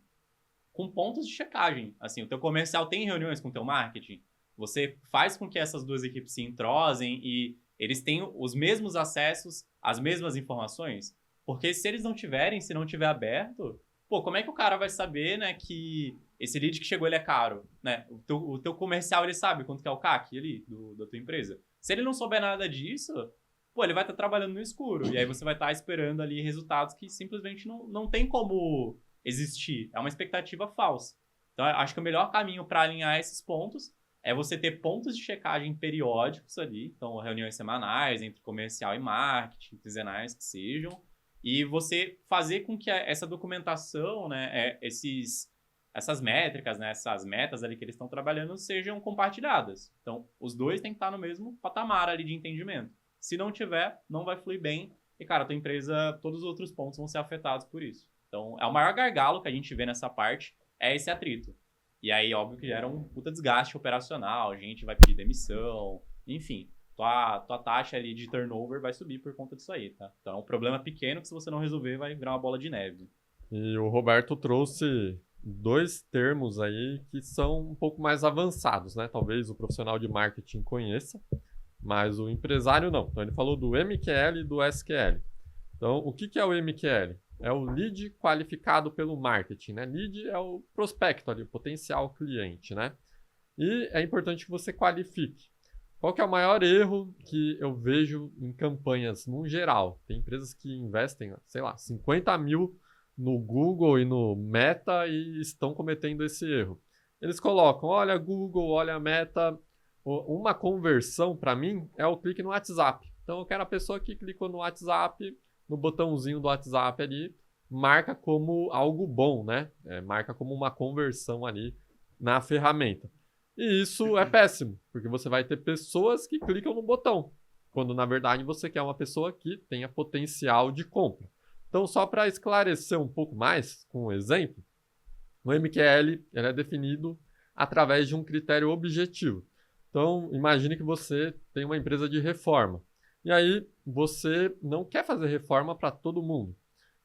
com pontos de checagem. Assim, o teu comercial tem reuniões com o teu marketing, você faz com que essas duas equipes se entrosem e eles tenham os mesmos acessos, as mesmas informações. Porque se eles não tiverem, se não tiver aberto, pô, como é que o cara vai saber, né, que esse lead que chegou ele é caro, né? O teu comercial, ele sabe quanto que é o CAC ali da tua empresa. Se ele não souber nada disso, pô, ele vai estar trabalhando no escuro. E aí você vai estar esperando ali resultados que simplesmente não tem como existir. É uma expectativa falsa. Então, eu acho que o melhor caminho para alinhar esses pontos é você ter pontos de checagem periódicos ali. Então, reuniões semanais entre comercial e marketing, quinzenais que sejam. E você fazer com que essa documentação, né, essas métricas, né, essas metas ali que eles estão trabalhando sejam compartilhadas. Então, os dois têm que estar no mesmo patamar ali de entendimento. Se não tiver, não vai fluir bem. E, cara, a tua empresa, todos os outros pontos vão ser afetados por isso. Então, é o maior gargalo que a gente vê nessa parte, é esse atrito. E aí, óbvio que gera um puta desgaste operacional, a gente vai pedir demissão, enfim. Tua taxa ali de turnover vai subir por conta disso aí, tá? Então, é um problema pequeno que se você não resolver vai virar uma bola de neve. E o Roberto trouxe dois termos aí que são um pouco mais avançados, né? Talvez o profissional de marketing conheça, mas o empresário não. Então, ele falou do MQL e do SQL. Então, o que é o MQL? É o lead qualificado pelo marketing, né? Lead é o prospecto ali, o potencial cliente, né? E é importante que você qualifique. Qual que é o maior erro que eu vejo em campanhas no geral? Tem empresas que investem, sei lá, 50 mil no Google e no Meta e estão cometendo esse erro. Eles colocam, olha Google, olha Meta, uma conversão para mim é o clique no WhatsApp. Então eu quero a pessoa que clicou no WhatsApp, no botãozinho do WhatsApp ali, marca como algo bom, né? Marca como uma conversão ali na ferramenta. E isso é péssimo, porque você vai ter pessoas que clicam no botão, quando na verdade você quer uma pessoa que tenha potencial de compra. Então, só para esclarecer um pouco mais, com um exemplo, o MQL ele é definido através de um critério objetivo. Então, imagine que você tem uma empresa de reforma. E aí, você não quer fazer reforma para todo mundo.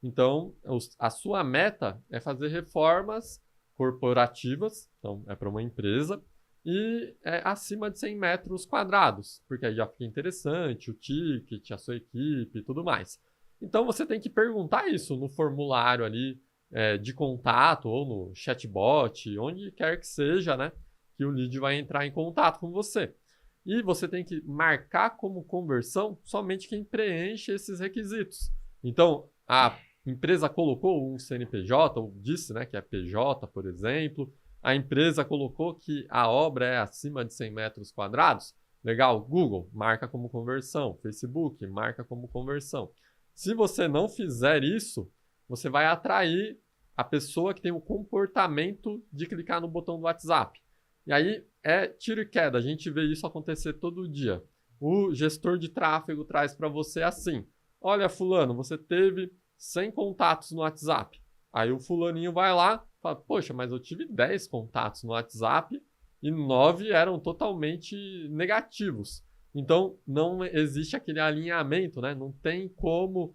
Então, a sua meta é fazer reformas corporativas, então é para uma empresa, e é acima de 100 metros quadrados, porque aí já fica interessante o ticket, a sua equipe e tudo mais. Então, você tem que perguntar isso no formulário ali de contato ou no chatbot, onde quer que seja, né? Que o lead vai entrar em contato com você. E você tem que marcar como conversão somente quem preenche esses requisitos. Então, a empresa colocou um CNPJ, ou disse, né, que é PJ, por exemplo. A empresa colocou que a obra é acima de 100 metros quadrados. Legal, Google, marca como conversão. Facebook, marca como conversão. Se você não fizer isso, você vai atrair a pessoa que tem o comportamento de clicar no botão do WhatsApp. E aí é tiro e queda, a gente vê isso acontecer todo dia. O gestor de tráfego traz para você assim: olha, fulano, você teve 100 contatos no WhatsApp. Aí o fulaninho vai lá e fala: poxa, mas eu tive 10 contatos no WhatsApp e 9 eram totalmente negativos. Então, não existe aquele alinhamento, né? Não tem como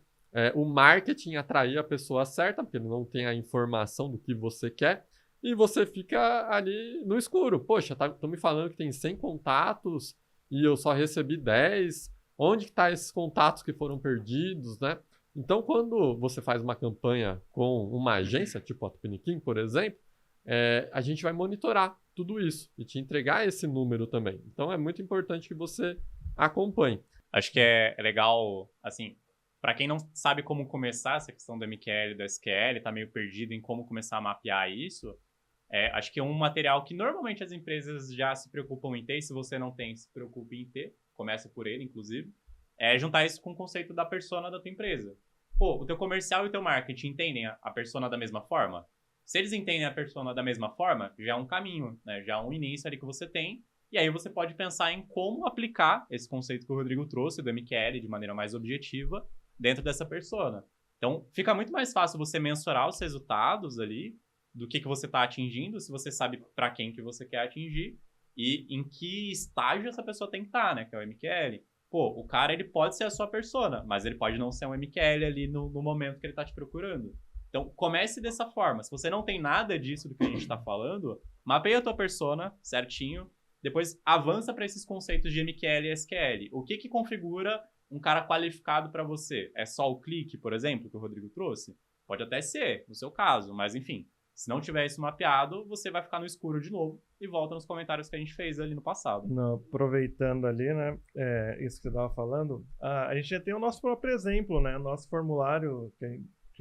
o marketing atrair a pessoa certa, porque ele não tem a informação do que você quer, e você fica ali no escuro. Poxa, estão me falando que tem 100 contatos e eu só recebi 10. Onde que estão esses contatos que foram perdidos, né? Então, quando você faz uma campanha com uma agência, tipo a Tupiniquim, por exemplo, a gente vai monitorar tudo isso e te entregar esse número também. Então, é muito importante que você acompanhe. Acho que é legal, assim, para quem não sabe como começar essa questão do MQL e do SQL, tá meio perdido em como começar a mapear isso, acho que é um material que normalmente as empresas já se preocupam em ter, e se você não tem, se preocupe em ter, comece por ele, inclusive, juntar isso com o conceito da persona da tua empresa. Pô, o teu comercial e o teu marketing entendem a persona da mesma forma? Se eles entendem a persona da mesma forma, já é um caminho, né? Já é um início ali que você tem, e aí você pode pensar em como aplicar esse conceito que o Rodrigo trouxe, do MQL, de maneira mais objetiva, dentro dessa persona. Então, fica muito mais fácil você mensurar os resultados ali, do que você está atingindo, se você sabe para quem que você quer atingir, e em que estágio essa pessoa tem que estar, né? Que é o MQL. Pô, o cara, ele pode ser a sua persona, mas ele pode não ser um MQL ali no momento que ele está te procurando. Então, comece dessa forma. Se você não tem nada disso do que a gente está falando, mapeia a tua persona certinho, depois avança para esses conceitos de MQL e SQL. O que configura um cara qualificado para você? É só o clique, por exemplo, que o Rodrigo trouxe? Pode até ser, no seu caso, mas enfim. Se não tiver isso mapeado, você vai ficar no escuro de novo e volta nos comentários que a gente fez ali no passado. Não, aproveitando ali, né, isso que você estava falando, a gente já tem o nosso próprio exemplo, né, nosso formulário, que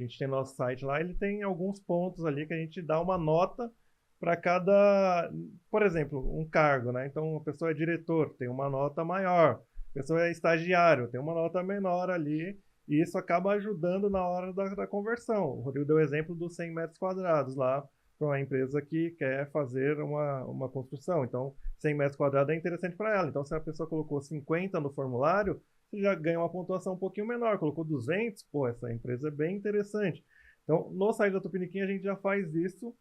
a gente tem no nosso site lá, ele tem alguns pontos ali que a gente dá uma nota para cada, por exemplo, um cargo, né, então a pessoa é diretor, tem uma nota maior, a pessoa é estagiário, tem uma nota menor ali, e isso acaba ajudando na hora da conversão. O Rodrigo deu o exemplo dos 100 metros quadrados lá, para uma empresa que quer fazer uma construção. Então, 100 metros quadrados é interessante para ela. Então, se a pessoa colocou 50 no formulário, você já ganha uma pontuação um pouquinho menor. Colocou 200, pô, essa empresa é bem interessante. Então, no site da Tupiniquim, a gente já faz isso.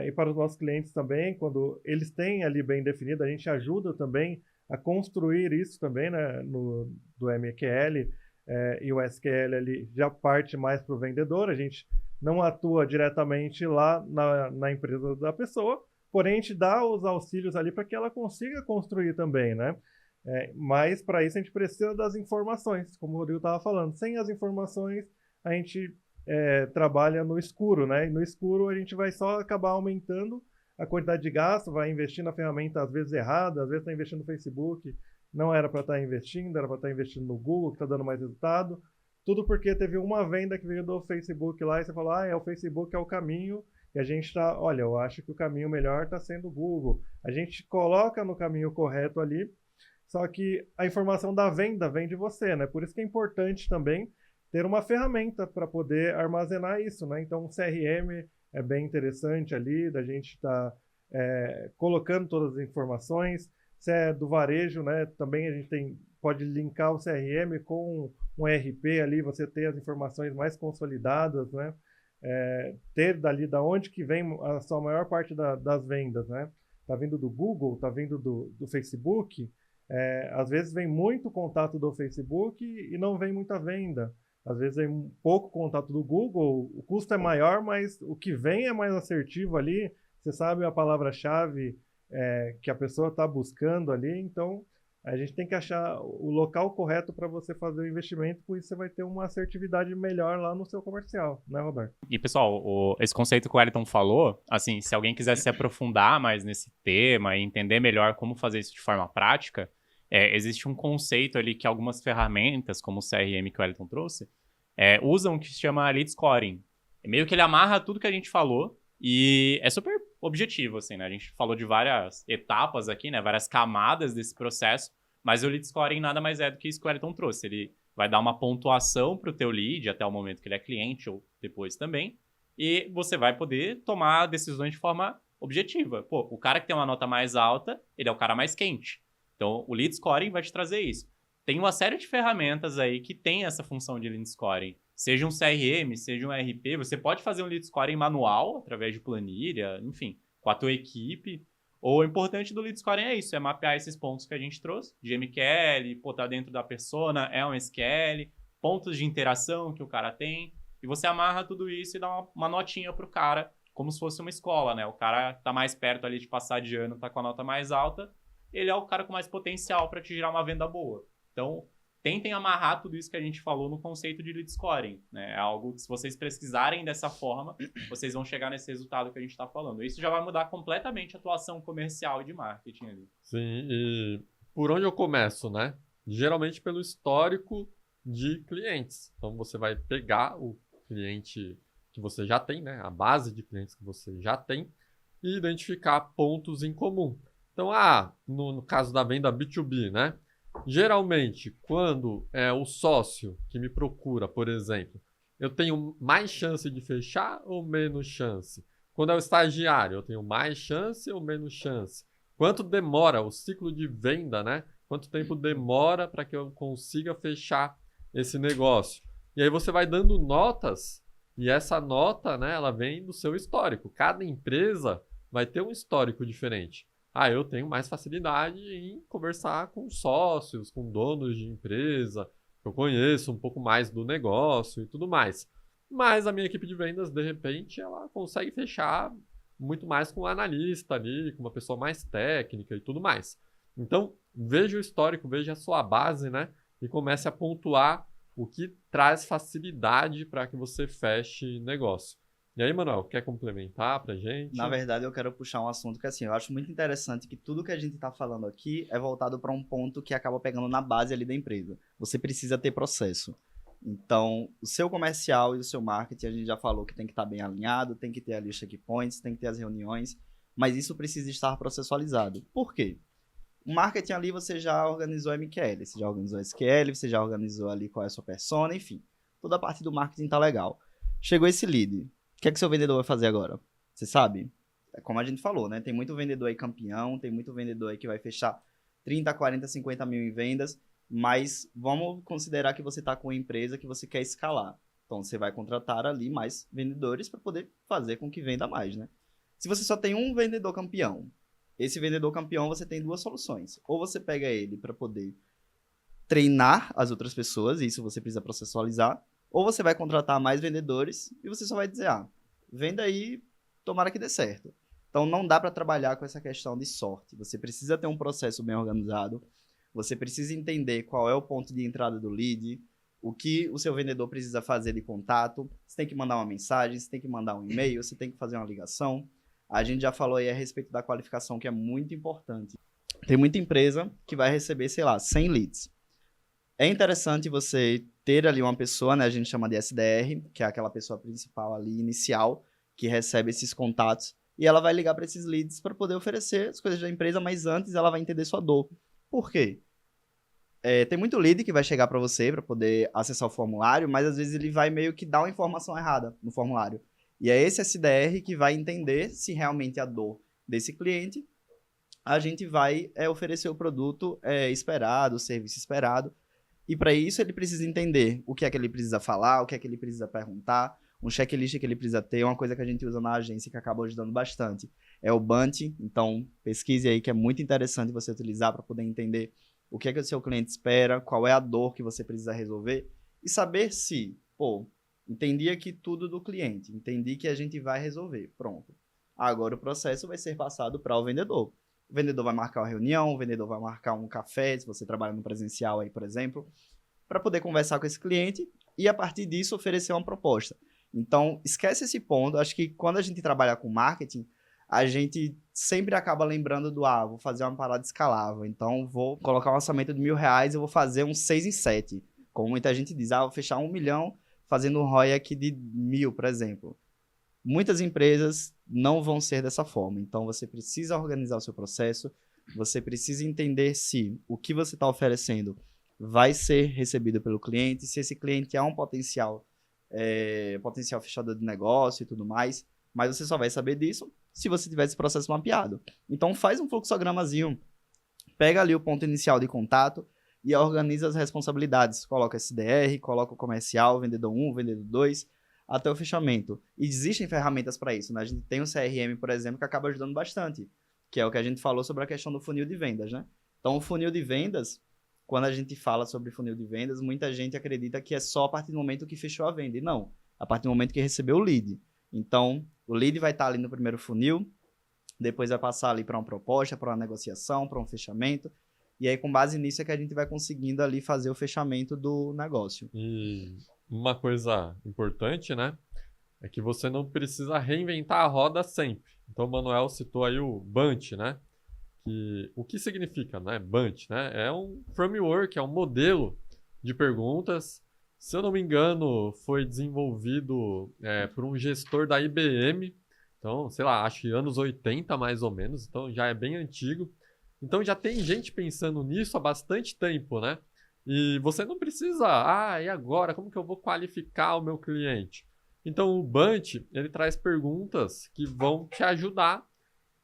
E para os nossos clientes também, quando eles têm ali bem definido, a gente ajuda também a construir isso também, né, do MQL, e o SQL ali já parte mais para o vendedor. A gente não atua diretamente lá na empresa da pessoa, porém a gente dá os auxílios ali para que ela consiga construir também, né? Mas para isso a gente precisa das informações, como o Rodrigo estava falando. Sem as informações, a gente trabalha no escuro, né? E no escuro a gente vai só acabar aumentando a quantidade de gasto, vai investir na ferramenta às vezes errada, às vezes está investindo no Facebook, não era para estar investindo, era para estar investindo no Google, que está dando mais resultado. Tudo porque teve uma venda que veio do Facebook lá e você falou, o Facebook é o caminho, e a gente está, olha, eu acho que o caminho melhor está sendo o Google. A gente coloca no caminho correto ali, só que a informação da venda vem de você, né? Por isso que é importante também ter uma ferramenta para poder armazenar isso, né? Então, o CRM é bem interessante ali, da gente estar colocando todas as informações. Se é do varejo, né? Também a gente pode linkar o CRM com um ERP ali, você ter as informações mais consolidadas, né? Ter dali da onde que vem a sua maior parte das vendas, né? Tá vindo do Google, tá vindo do Facebook. Às vezes vem muito contato do Facebook e não vem muita venda. Às vezes vem pouco contato do Google, o custo é maior, mas o que vem é mais assertivo ali. Você sabe a palavra-chave que a pessoa está buscando ali, então a gente tem que achar o local correto para você fazer o investimento, com isso você vai ter uma assertividade melhor lá no seu comercial, né, Roberto? E, pessoal, esse conceito que o Wellington falou, assim, se alguém quiser se aprofundar mais nesse tema e entender melhor como fazer isso de forma prática, existe um conceito ali que algumas ferramentas, como o CRM que o Wellington trouxe, usam, que se chama Lead Scoring. Meio que ele amarra tudo que a gente falou e é super objetivo, assim, né? A gente falou de várias etapas aqui, né? Várias camadas desse processo, mas o Lead Scoring nada mais é do que isso que o Wellington trouxe. Ele vai dar uma pontuação para o teu lead até o momento que ele é cliente ou depois também, e você vai poder tomar decisões de forma objetiva. Pô, o cara que tem uma nota mais alta, ele é o cara mais quente. Então, o Lead Scoring vai te trazer isso. Tem uma série de ferramentas aí que tem essa função de Lead Scoring. Seja um CRM, seja um ERP, você pode fazer um Lead Scoring manual, através de planilha, enfim, com a tua equipe. O importante do Lead Scoring é isso, é mapear esses pontos que a gente trouxe, de MQL, tá dentro da persona, é um SQL, pontos de interação que o cara tem, e você amarra tudo isso e dá uma notinha pro cara, como se fosse uma escola, né? O cara tá mais perto ali de passar de ano, tá com a nota mais alta, ele é o cara com mais potencial para te gerar uma venda boa. Então, tentem amarrar tudo isso que a gente falou no conceito de Lead Scoring, né? É algo que, se vocês pesquisarem dessa forma, vocês vão chegar nesse resultado que a gente está falando. Isso já vai mudar completamente a atuação comercial e de marketing ali. Sim, e por onde eu começo, né? Geralmente pelo histórico de clientes. Então, você vai pegar o cliente que você já tem, né? A base de clientes que você já tem e identificar pontos em comum. Então, no caso da venda B2B, né? Geralmente, quando é o sócio que me procura, por exemplo, eu tenho mais chance de fechar ou menos chance? Quando é o estagiário, eu tenho mais chance ou menos chance? Quanto demora o ciclo de venda, né? Quanto tempo demora para que eu consiga fechar esse negócio? E aí você vai dando notas, e essa nota, né, ela vem do seu histórico. Cada empresa vai ter um histórico diferente. Eu tenho mais facilidade em conversar com sócios, com donos de empresa, eu conheço um pouco mais do negócio e tudo mais. Mas a minha equipe de vendas, de repente, ela consegue fechar muito mais com um analista ali, com uma pessoa mais técnica e tudo mais. Então, veja o histórico, veja a sua base, né? E comece a pontuar o que traz facilidade para que você feche negócio. E aí, Manuel, quer complementar pra gente? Na verdade, eu quero puxar um assunto que, assim, eu acho muito interessante que tudo que a gente tá falando aqui é voltado para um ponto que acaba pegando na base ali da empresa. Você precisa ter processo. Então, o seu comercial e o seu marketing, a gente já falou que tem que estar bem alinhado, tem que ter ali os checkpoints, tem que ter as reuniões, mas isso precisa estar processualizado. Por quê? O marketing ali você já organizou MQL, você já organizou SQL, você já organizou ali qual é a sua persona, enfim. Toda a parte do marketing tá legal. Chegou esse lead. O que é que seu vendedor vai fazer agora? Você sabe? É como a gente falou, né? Tem muito vendedor aí campeão, tem muito vendedor aí que vai fechar 30, 40, 50 mil em vendas, mas vamos considerar que você está com uma empresa que você quer escalar. Então, você vai contratar ali mais vendedores para poder fazer com que venda mais, né? Se você só tem um vendedor campeão, esse vendedor campeão você tem duas soluções. Ou você pega ele para poder treinar as outras pessoas, e isso você precisa processualizar, Ou você vai contratar mais vendedores e você só vai dizer, venda aí, tomara que dê certo. Então não dá para trabalhar com essa questão de sorte. Você precisa ter um processo bem organizado, você precisa entender qual é o ponto de entrada do lead, o que o seu vendedor precisa fazer de contato. Você tem que mandar uma mensagem, você tem que mandar um e-mail, você tem que fazer uma ligação. A gente já falou aí a respeito da qualificação, que é muito importante. Tem muita empresa que vai receber, 100 leads. É interessante você ter ali uma pessoa, né, a gente chama de SDR, que é aquela pessoa principal ali, inicial, que recebe esses contatos, e ela vai ligar para esses leads para poder oferecer as coisas da empresa, mas antes ela vai entender sua dor. Por quê? Tem muito lead que vai chegar para você para poder acessar o formulário, mas às vezes ele vai meio que dar uma informação errada no formulário. E é esse SDR que vai entender se realmente a dor desse cliente, a gente vai oferecer o produto esperado, o serviço esperado. E para isso ele precisa entender o que é que ele precisa falar, o que é que ele precisa perguntar, um checklist que ele precisa ter, uma coisa que a gente usa na agência que acaba ajudando bastante. É o Bunch, então pesquise aí que é muito interessante você utilizar para poder entender o que é que o seu cliente espera, qual é a dor que você precisa resolver e saber se, entendi aqui tudo do cliente, entendi que a gente vai resolver, pronto. Agora o processo vai ser passado para o vendedor. O vendedor vai marcar uma reunião, o vendedor vai marcar um café, se você trabalha no presencial aí, por exemplo, para poder conversar com esse cliente e, a partir disso, oferecer uma proposta. Então, esquece esse ponto. Acho que quando a gente trabalha com marketing, a gente sempre acaba lembrando do, vou fazer uma parada escalável. Então, vou colocar um orçamento de R$1.000 e vou fazer um 6 em 7. Como muita gente diz, vou fechar 1 milhão fazendo um ROI aqui de 1.000, por exemplo. Muitas empresas não vão ser dessa forma. Então, você precisa organizar o seu processo, você precisa entender se o que você está oferecendo vai ser recebido pelo cliente, se esse cliente é um potencial fechador de negócio e tudo mais, mas você só vai saber disso se você tiver esse processo mapeado. Então, faz um fluxogramazinho, pega ali o ponto inicial de contato e organiza as responsabilidades. Coloca SDR, coloca o comercial, vendedor 1, vendedor 2, até o fechamento. E existem ferramentas para isso, né? A gente tem o CRM, por exemplo, que acaba ajudando bastante, que é o que a gente falou sobre a questão do funil de vendas, né? Então, o funil de vendas, quando a gente fala sobre funil de vendas, muita gente acredita que é só a partir do momento que fechou a venda. E não, a partir do momento que recebeu o lead. Então, o lead vai estar ali no primeiro funil, depois vai passar ali para uma proposta, para uma negociação, para um fechamento. E aí, com base nisso, é que a gente vai conseguindo ali fazer o fechamento do negócio. E uma coisa importante, né? É que você não precisa reinventar a roda sempre. Então, o Manuel citou aí o Bunch, né? O que significa, né? Bunch, né? É um framework, é um modelo de perguntas. Se eu não me engano, foi desenvolvido por um gestor da IBM. Então, sei lá, acho que anos 80 mais ou menos. Então, já é bem antigo. Então, já tem gente pensando nisso há bastante tempo, né? E você não precisa, e agora? Como que eu vou qualificar o meu cliente? Então, o Bunch, ele traz perguntas que vão te ajudar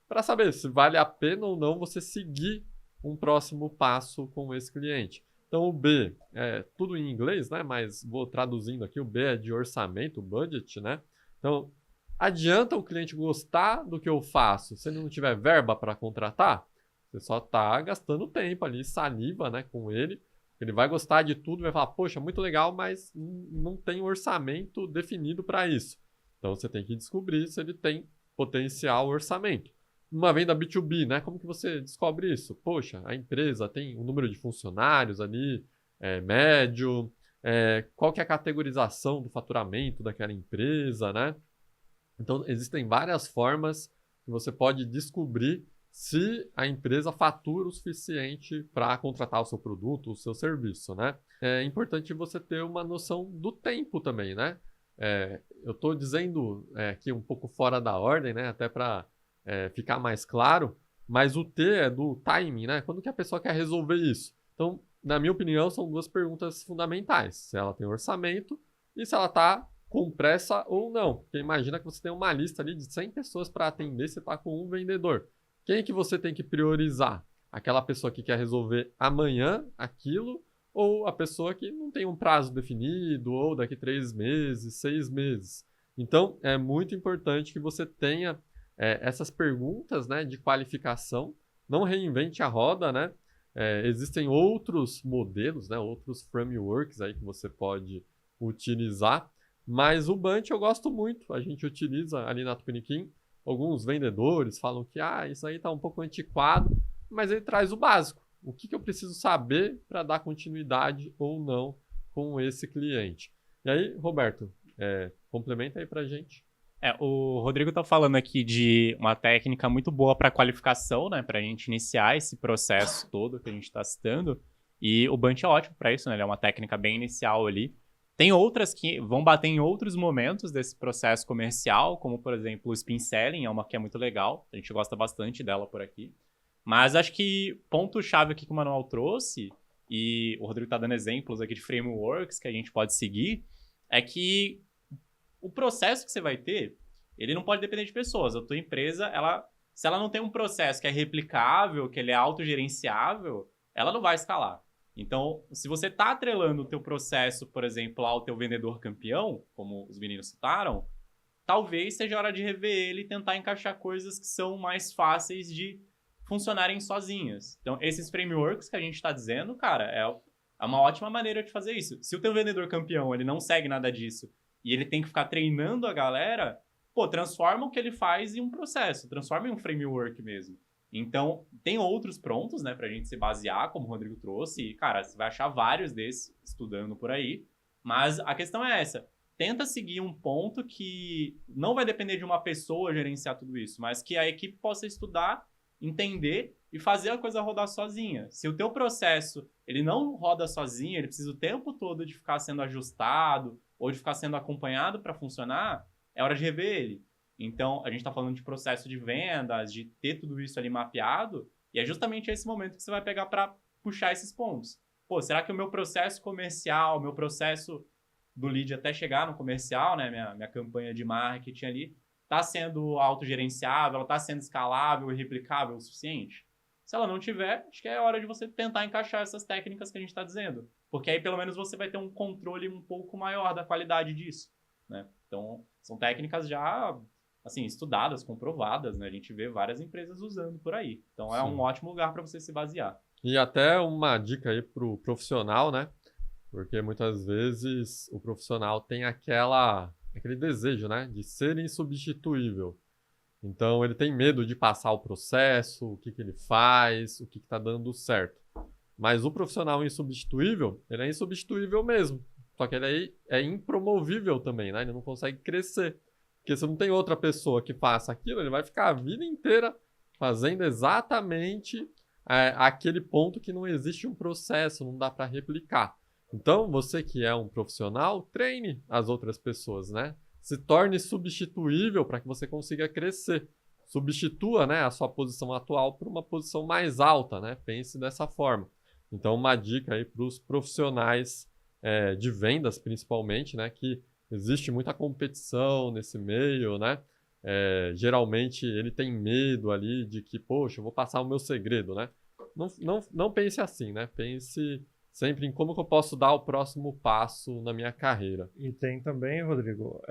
para saber se vale a pena ou não você seguir um próximo passo com esse cliente. Então, o B é tudo em inglês, né? Mas vou traduzindo aqui. O B é de orçamento, budget, né? Então, adianta o cliente gostar do que eu faço se ele não tiver verba para contratar? Você só está gastando tempo ali, saliva, né, com ele. Ele vai gostar de tudo, vai falar, poxa, muito legal, mas não tem orçamento definido para isso. Então, você tem que descobrir se ele tem potencial orçamento. Uma venda B2B, né? Como que você descobre isso? Poxa, a empresa tem um número de funcionários ali, médio, qual que é a categorização do faturamento daquela empresa, né? Então, existem várias formas que você pode descobrir se a empresa fatura o suficiente para contratar o seu produto, o seu serviço, né? É importante você ter uma noção do tempo também, né? Eu estou dizendo aqui um pouco fora da ordem, né? Até para ficar mais claro, mas o T é do timing, né? Quando que a pessoa quer resolver isso? Então, na minha opinião, são duas perguntas fundamentais. Se ela tem orçamento e se ela está com pressa ou não. Porque imagina que você tem uma lista ali de 100 pessoas para atender, você está com um vendedor. Quem que você tem que priorizar? Aquela pessoa que quer resolver amanhã aquilo ou a pessoa que não tem um prazo definido ou daqui 3 meses, 6 meses? Então, é muito importante que você tenha essas perguntas, né, de qualificação. Não reinvente a roda, né? Existem outros modelos, né, outros frameworks aí que você pode utilizar. Mas o Bunch eu gosto muito, a gente utiliza ali na Tupiniquim. Alguns vendedores falam que isso aí está um pouco antiquado, mas ele traz o básico. O que eu preciso saber para dar continuidade ou não com esse cliente. E aí, Roberto, complementa aí para a gente. O Rodrigo está falando aqui de uma técnica muito boa para qualificação, né? Para a gente iniciar esse processo todo que a gente está citando. E o Bunch é ótimo para isso, né? Ele é uma técnica bem inicial ali. Tem outras que vão bater em outros momentos desse processo comercial, como, por exemplo, o Spin Selling, é uma que é muito legal. A gente gosta bastante dela por aqui. Mas acho que ponto-chave aqui que o Manuel trouxe, e o Rodrigo está dando exemplos aqui de frameworks que a gente pode seguir, é que o processo que você vai ter, ele não pode depender de pessoas. A tua empresa, se ela não tem um processo que é replicável, que ele é autogerenciável, ela não vai escalar. Então, se você está atrelando o teu processo, por exemplo, ao teu vendedor campeão, como os meninos citaram, talvez seja hora de rever ele e tentar encaixar coisas que são mais fáceis de funcionarem sozinhas. Então, esses frameworks que a gente está dizendo, cara, é uma ótima maneira de fazer isso. Se o teu vendedor campeão ele não segue nada disso e ele tem que ficar treinando a galera, transforma o que ele faz em um processo, transforma em um framework mesmo. Então, tem outros prontos, né, pra gente se basear, como o Rodrigo trouxe, e, cara, você vai achar vários desses estudando por aí, mas a questão é essa, tenta seguir um ponto que não vai depender de uma pessoa gerenciar tudo isso, mas que a equipe possa estudar, entender e fazer a coisa rodar sozinha. Se o teu processo, ele não roda sozinho, ele precisa o tempo todo de ficar sendo ajustado ou de ficar sendo acompanhado para funcionar, é hora de rever ele. Então, a gente está falando de processo de vendas, de ter tudo isso ali mapeado, e é justamente esse momento que você vai pegar para puxar esses pontos. Será que o meu processo comercial, meu processo do lead até chegar no comercial, né, minha campanha de marketing ali, está sendo autogerenciável, ela está sendo escalável e replicável o suficiente? Se ela não tiver, acho que é hora de você tentar encaixar essas técnicas que a gente está dizendo, porque aí pelo menos você vai ter um controle um pouco maior da qualidade disso, né? Então, são técnicas já assim, estudadas, comprovadas, né? A gente vê várias empresas usando por aí. Então, é um ótimo lugar para você se basear. E até uma dica aí pro profissional, né? Porque muitas vezes o profissional tem aquele desejo, né? De ser insubstituível. Então, ele tem medo de passar o processo, o que ele faz, o que está dando certo. Mas o profissional insubstituível, ele é insubstituível mesmo. Só que ele aí é impromovível também, né? Ele não consegue crescer. Porque se não tem outra pessoa que faça aquilo, ele vai ficar a vida inteira fazendo exatamente aquele ponto que não existe um processo, não dá para replicar. Então, você que é um profissional, treine as outras pessoas, né? Se torne substituível para que você consiga crescer. Substitua, né, a sua posição atual por uma posição mais alta, né? Pense dessa forma. Então, uma dica aí para os profissionais de vendas, principalmente, né? Que existe muita competição nesse meio, né? Geralmente ele tem medo ali de que, poxa, eu vou passar o meu segredo, né? Não pense assim, né? Pense sempre em como que eu posso dar o próximo passo na minha carreira. E tem também, Rodrigo,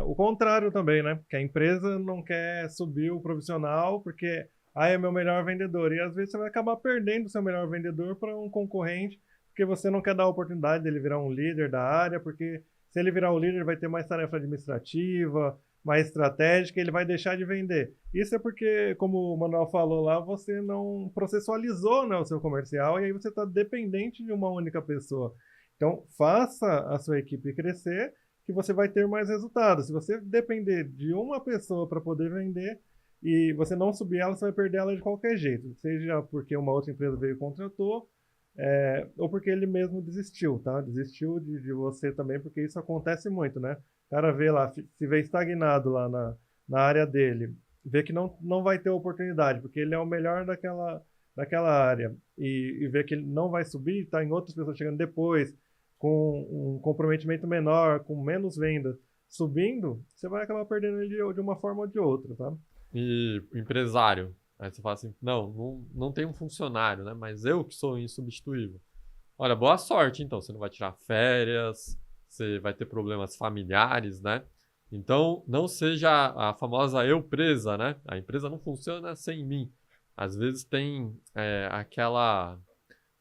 o contrário também, né? Que a empresa não quer subir o profissional porque é meu melhor vendedor. E às vezes você vai acabar perdendo o seu melhor vendedor para um concorrente porque você não quer dar a oportunidade dele virar um líder da área, porque se ele virar o líder, vai ter mais tarefa administrativa, mais estratégica, ele vai deixar de vender. Isso é porque, como o Manuel falou lá, você não processualizou, né, o seu comercial e aí você está dependente de uma única pessoa. Então, faça a sua equipe crescer, que você vai ter mais resultados. Se você depender de uma pessoa para poder vender e você não subir ela, você vai perder ela de qualquer jeito. Seja porque uma outra empresa veio e contratou, ou porque ele mesmo desistiu, tá? Desistiu de você também, porque isso acontece muito, né? O cara vê lá, se vê estagnado lá na área dele, vê que não vai ter oportunidade, porque ele é o melhor daquela área, e vê que ele não vai subir, tá em outras pessoas chegando depois, com um comprometimento menor, com menos vendas, subindo, você vai acabar perdendo ele de uma forma ou de outra, tá? E o empresário? Aí você fala assim, não tem um funcionário, né? Mas eu que sou insubstituível. Olha, boa sorte, então. Você não vai tirar férias, você vai ter problemas familiares, né? Então, não seja a famosa eu presa, né? A empresa não funciona sem mim. Às vezes tem aquela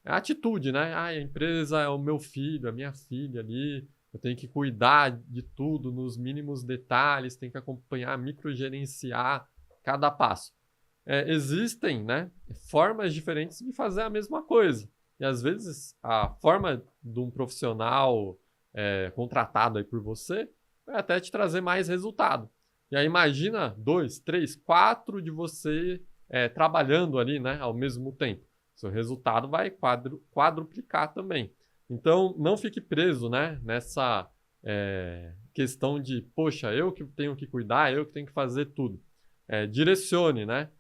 atitude, né? A empresa é o meu filho, a minha filha ali, eu tenho que cuidar de tudo nos mínimos detalhes, tenho que acompanhar, microgerenciar cada passo. Existem, né, formas diferentes de fazer a mesma coisa. E às vezes a forma de um profissional contratado aí por você vai até te trazer mais resultado. E aí imagina 2, 3, 4 de você trabalhando ali, né, ao mesmo tempo. Seu resultado vai quadruplicar também. Então, não fique preso, né, nessa questão de, poxa, eu que tenho que cuidar, eu que tenho que fazer tudo. Direcione, né?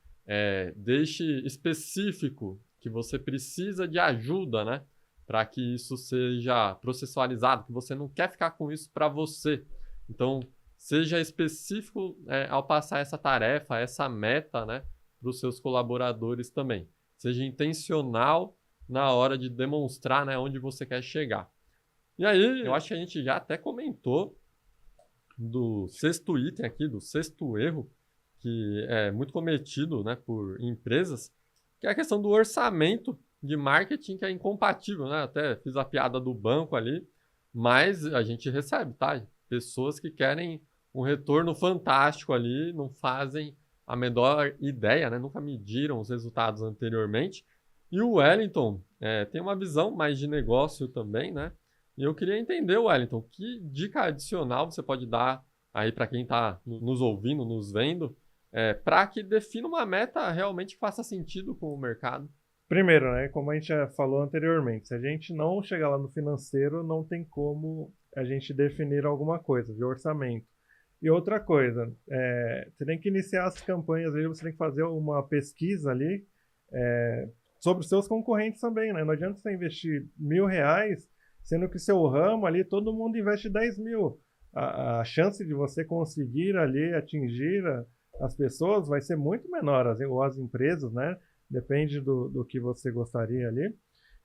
Deixe específico que você precisa de ajuda, né, para que isso seja processualizado, que você não quer ficar com isso para você. Então, seja específico ao passar essa tarefa, essa meta, né, para os seus colaboradores também. Seja intencional na hora de demonstrar, né, onde você quer chegar. E aí, eu acho que a gente já até comentou do 6º item aqui, do 6º erro, que é muito cometido, né, por empresas, que é a questão do orçamento de marketing, que é incompatível, né? Até fiz a piada do banco ali, mas a gente recebe, tá? Pessoas que querem um retorno fantástico ali, não fazem a menor ideia, né? Nunca mediram os resultados anteriormente. E o Wellington tem uma visão mais de negócio também, né? E eu queria entender, Wellington, que dica adicional você pode dar aí para quem está nos ouvindo, nos vendo, para que defina uma meta realmente que faça sentido com o mercado? Primeiro, né, como a gente já falou anteriormente, se a gente não chegar lá no financeiro, não tem como a gente definir alguma coisa de orçamento. E outra coisa, você tem que iniciar as campanhas ali, você tem que fazer uma pesquisa ali sobre os seus concorrentes também, né? Não adianta você investir R$1.000, sendo que seu ramo ali, todo mundo investe 10 mil. A chance de você conseguir ali atingir as pessoas vai ser muito menor, ou as empresas, né? Depende do que você gostaria ali.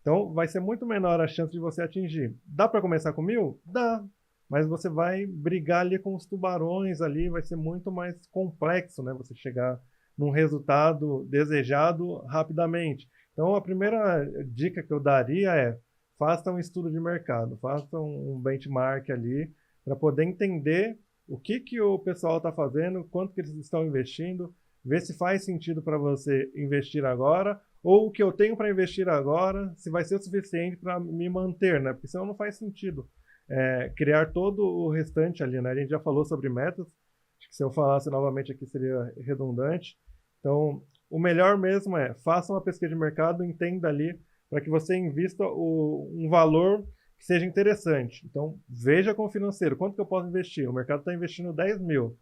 Então, vai ser muito menor a chance de você atingir. Dá para começar com 1.000? Dá. Mas você vai brigar ali com os tubarões ali, vai ser muito mais complexo, né? Você chegar num resultado desejado rapidamente. Então, a primeira dica que eu daria é: faça um estudo de mercado, faça um benchmark ali, para poder entender o que o pessoal está fazendo, quanto que eles estão investindo, ver se faz sentido para você investir agora, ou o que eu tenho para investir agora, se vai ser o suficiente para me manter, né? Porque senão não faz sentido criar todo o restante ali, né? A gente já falou sobre metas, acho que se eu falasse novamente aqui seria redundante. Então, o melhor mesmo faça uma pesquisa de mercado, entenda ali, para que você invista um valor que seja interessante. Então, veja com o financeiro, quanto que eu posso investir? O mercado está investindo 10 mil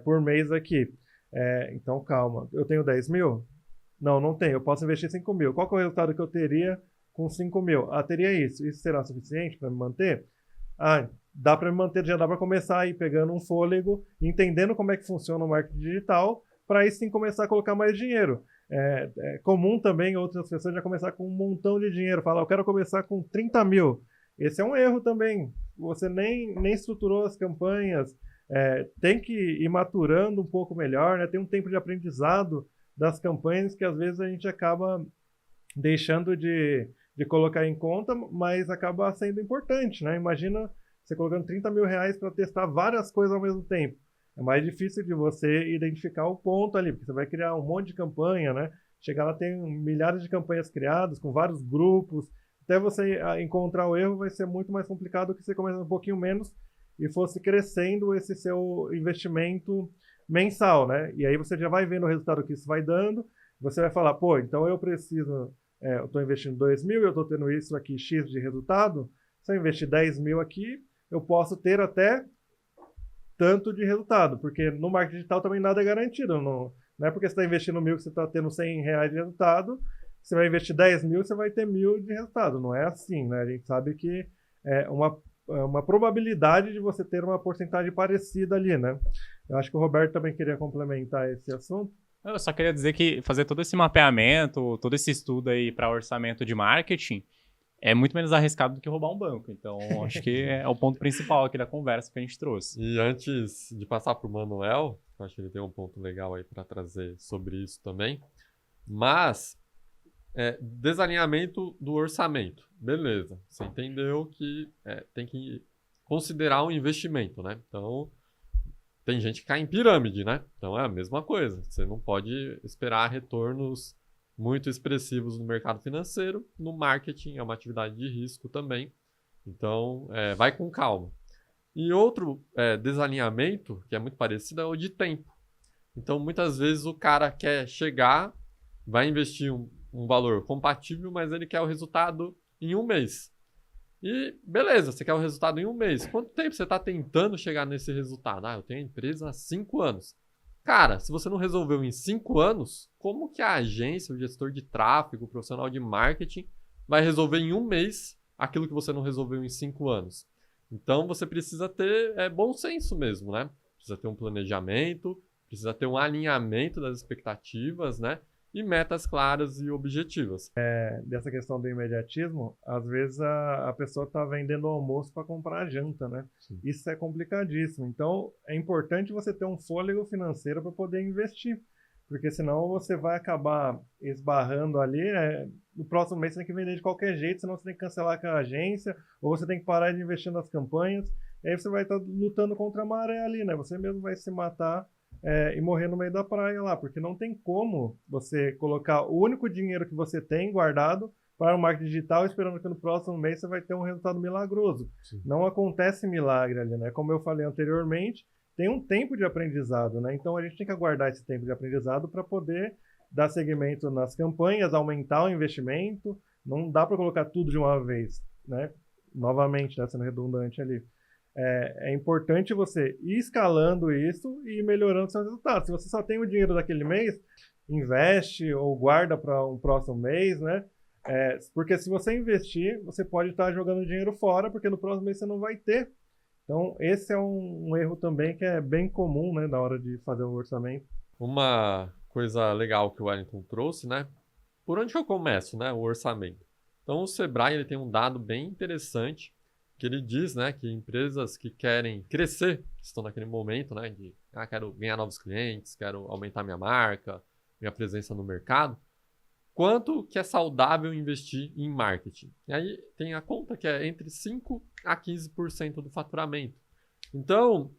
por mês aqui. Então, calma, eu tenho 10 mil? Não tenho, eu posso investir 5 mil. Qual que é o resultado que eu teria com 5 mil? Teria isso. Isso será suficiente para me manter? Dá para me manter, já dá para começar aí pegando um fôlego, entendendo como é que funciona o marketing digital, para aí sim começar a colocar mais dinheiro. É comum também outras pessoas já começar com um montão de dinheiro, falar, eu quero começar com 30 mil. Esse é um erro também. Você nem estruturou as campanhas, tem que ir maturando um pouco melhor, né? Tem um tempo de aprendizado das campanhas que às vezes a gente acaba deixando de colocar em conta, mas acaba sendo importante, né? Imagina você colocando 30 mil reais para testar várias coisas ao mesmo tempo. É mais difícil de você identificar o ponto ali, porque você vai criar um monte de campanha, né? Chegar lá, tem milhares de campanhas criadas, com vários grupos. Até você encontrar o erro vai ser muito mais complicado do que você começar um pouquinho menos e fosse crescendo esse seu investimento mensal, né? E aí você já vai vendo o resultado que isso vai dando, você vai falar, pô, então eu preciso, eu estou investindo 2 mil, eu estou tendo isso aqui, X de resultado, se eu investir 10 mil aqui, eu posso ter até tanto de resultado, porque no marketing digital também nada é garantido, não é porque você está investindo 1.000 que você está tendo 100 reais de resultado, você vai investir 10 mil, você vai ter 1.000 de resultado, não é assim, né? A gente sabe que é uma probabilidade de você ter uma porcentagem parecida ali, né? Eu acho que o Roberto também queria complementar esse assunto. Eu só queria dizer que fazer todo esse mapeamento, todo esse estudo aí para orçamento de marketing é muito menos arriscado do que roubar um banco. Então, acho que é o ponto principal aqui da conversa que a gente trouxe. E antes de passar para o Manuel, acho que ele tem um ponto legal aí para trazer sobre isso também. Mas, desalinhamento do orçamento. Beleza, você entendeu que tem que considerar um investimento, né? Então, tem gente que cai em pirâmide, né? Então é a mesma coisa. Você não pode esperar retornos muito expressivos no mercado financeiro. No marketing é uma atividade de risco também. Então, vai com calma. E outro desalinhamento, que é muito parecido, é o de tempo. Então, muitas vezes o cara quer chegar, vai investir um valor compatível, mas ele quer o resultado em um mês. E beleza, você quer o resultado em um mês. Quanto tempo você está tentando chegar nesse resultado? Eu tenho a empresa há 5 anos. Cara, se você não resolveu em 5 anos, como que a agência, o gestor de tráfego, o profissional de marketing vai resolver em um mês aquilo que você não resolveu em 5 anos? Então você precisa ter bom senso mesmo, né? Precisa ter um planejamento, precisa ter um alinhamento das expectativas, né? E metas claras e objetivas. Dessa questão do imediatismo, às vezes a pessoa está vendendo o almoço para comprar a janta, né? Sim. Isso é complicadíssimo. Então, é importante você ter um fôlego financeiro para poder investir, porque senão você vai acabar esbarrando ali. No próximo mês você tem que vender de qualquer jeito, senão você tem que cancelar aquela agência, ou você tem que parar de investir nas campanhas. E aí você vai estar lutando contra a maré ali, né? Você mesmo vai se matar e morrer no meio da praia lá, porque não tem como você colocar o único dinheiro que você tem guardado para o marketing digital, esperando que no próximo mês você vai ter um resultado milagroso. Sim. Não acontece milagre ali, né? Como eu falei anteriormente, tem um tempo de aprendizado, né? Então a gente tem que aguardar esse tempo de aprendizado para poder dar seguimento nas campanhas, aumentar o investimento. Não dá para colocar tudo de uma vez, né? Novamente, né? Sendo redundante ali. É importante você ir escalando isso e ir melhorando seus resultados. Se você só tem o dinheiro daquele mês, investe ou guarda para um próximo mês, né? Porque se você investir, você pode estar jogando dinheiro fora, porque no próximo mês você não vai ter. Então, esse é um erro também que é bem comum, né, na hora de fazer o orçamento. Uma coisa legal que o Wellington trouxe, né? Por onde que eu começo, né? O orçamento. Então, o Sebrae ele tem um dado bem interessante que ele diz, né, que empresas que querem crescer, que estão naquele momento, né, de quero ganhar novos clientes, quero aumentar minha marca, minha presença no mercado, quanto que é saudável investir em marketing? E aí tem a conta que é entre 5% a 15% do faturamento. Então,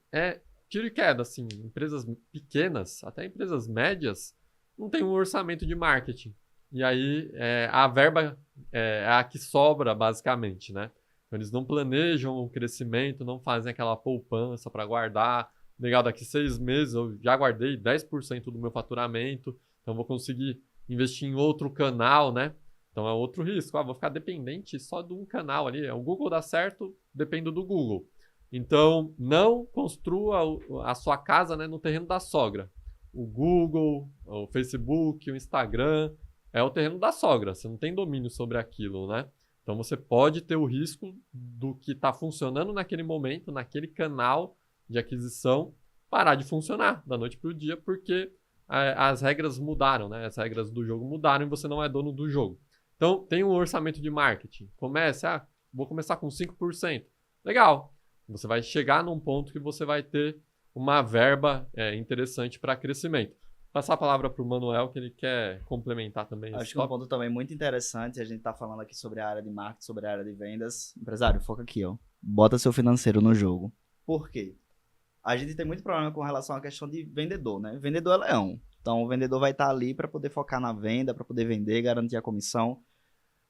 tiro e queda, assim, empresas pequenas, até empresas médias, não tem um orçamento de marketing. E aí a verba é a que sobra, basicamente, né? Então, eles não planejam o crescimento, não fazem aquela poupança para guardar. Legal, daqui 6 meses eu já guardei 10% do meu faturamento, então vou conseguir investir em outro canal, né? Então é outro risco. Vou ficar dependente só de um canal ali. O Google dá certo, dependo do Google. Então, não construa a sua casa, né, no terreno da sogra. O Google, o Facebook, o Instagram é o terreno da sogra. Você não tem domínio sobre aquilo, né? Então você pode ter o risco do que está funcionando naquele momento, naquele canal de aquisição, parar de funcionar da noite para o dia, porque as regras mudaram, né? As regras do jogo mudaram e você não é dono do jogo. Então tem um orçamento de marketing. Comece, vou começar com 5%. Legal. Você vai chegar num ponto que você vai ter uma verba interessante para crescimento. Passar a palavra para o Manuel, que ele quer complementar também. Acho que um ponto também muito interessante, a gente tá falando aqui sobre a área de marketing, sobre a área de vendas. Empresário, foca aqui, ó. Bota seu financeiro no jogo. Por quê? A gente tem muito problema com relação à questão de vendedor, né? Vendedor é leão. Então, o vendedor vai estar ali para poder focar na venda, para poder vender, garantir a comissão.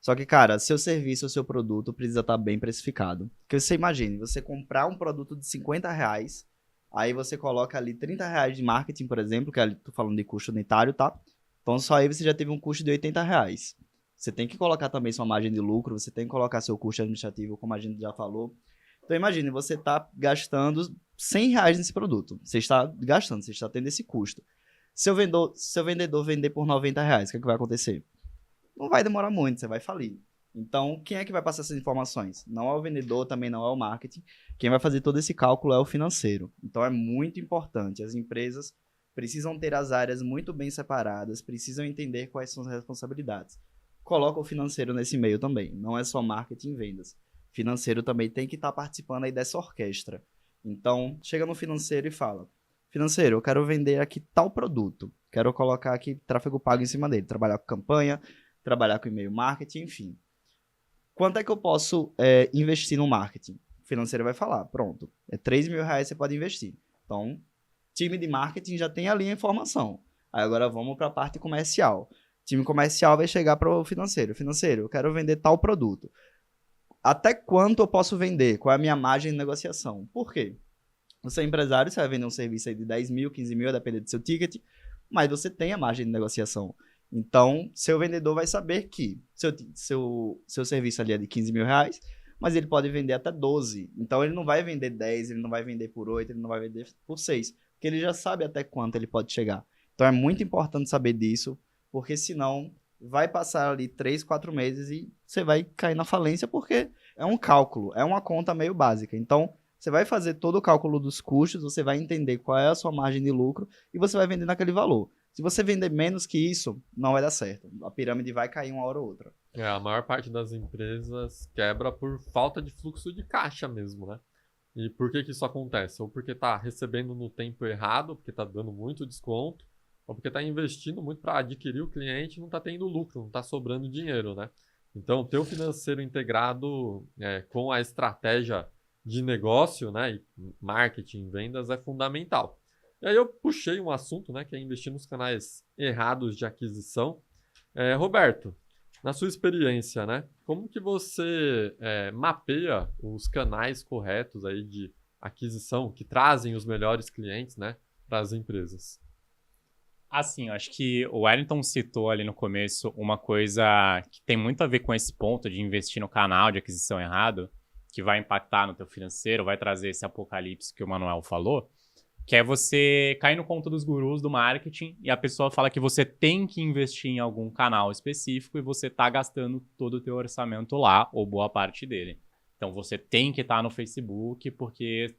Só que, cara, seu serviço ou seu produto precisa estar bem precificado. Porque você imagine, você comprar um produto de R$50, aí você coloca ali R$30 de marketing, por exemplo, que ali tô falando de custo unitário, tá? Então só aí você já teve um custo de R$80. Você tem que colocar também sua margem de lucro, você tem que colocar seu custo administrativo, como a gente já falou. Então imagine, você está gastando R$100 nesse produto. Você está gastando, você está tendo esse custo. Seu vendedor vender por R$90, o que vai acontecer? Não vai demorar muito, você vai falir. Então, quem é que vai passar essas informações? Não é o vendedor, também não é o marketing. Quem vai fazer todo esse cálculo é o financeiro. Então, é muito importante. As empresas precisam ter as áreas muito bem separadas, precisam entender quais são as responsabilidades. Coloca o financeiro nesse meio também. Não é só marketing e vendas. Financeiro também tem que estar participando aí dessa orquestra. Então, chega no financeiro e fala: financeiro, eu quero vender aqui tal produto. Quero colocar aqui tráfego pago em cima dele. Trabalhar com campanha, trabalhar com e-mail marketing, enfim. Quanto é que eu posso investir no marketing? financeiro vai falar, pronto, é 3 mil reais que você pode investir. Então, time de marketing já tem ali a informação. Aí agora vamos para a parte comercial. Time comercial vai chegar para o financeiro. Financeiro, eu quero vender tal produto. Até quanto eu posso vender? Qual é a minha margem de negociação? Por quê? Você é empresário, você vai vender um serviço aí de 10 mil, 15 mil, a depender do seu ticket, mas você tem a margem de negociação. Então, seu vendedor vai saber que seu serviço ali é de 15 mil reais, mas ele pode vender até 12. Então, ele não vai vender 10, ele não vai vender por 8, ele não vai vender por 6, porque ele já sabe até quanto ele pode chegar. Então, é muito importante saber disso, porque senão vai passar ali 3, 4 meses e você vai cair na falência, porque é um cálculo, é uma conta meio básica. Então, você vai fazer todo o cálculo dos custos, você vai entender qual é a sua margem de lucro e você vai vender naquele valor. Se você vender menos que isso, não vai dar certo. A pirâmide vai cair uma hora ou outra. A maior parte das empresas quebra por falta de fluxo de caixa mesmo, né? E por que isso acontece? Ou porque tá recebendo no tempo errado, porque tá dando muito desconto, ou porque tá investindo muito para adquirir o cliente e não tá tendo lucro, não tá sobrando dinheiro, né? Então, ter o financeiro integrado com a estratégia de negócio, né, e marketing, vendas é fundamental. E aí eu puxei um assunto, né, que é investir nos canais errados de aquisição. Roberto, na sua experiência, né, como que você mapeia os canais corretos aí de aquisição que trazem os melhores clientes, né, para as empresas? Assim, eu acho que o Wellington citou ali no começo uma coisa que tem muito a ver com esse ponto de investir no canal de aquisição errado, que vai impactar no teu financeiro, vai trazer esse apocalipse que o Manuel falou, que é você cair no conto dos gurus do marketing e a pessoa fala que você tem que investir em algum canal específico e você tá gastando todo o teu orçamento lá, ou boa parte dele. Então você tem que estar no Facebook porque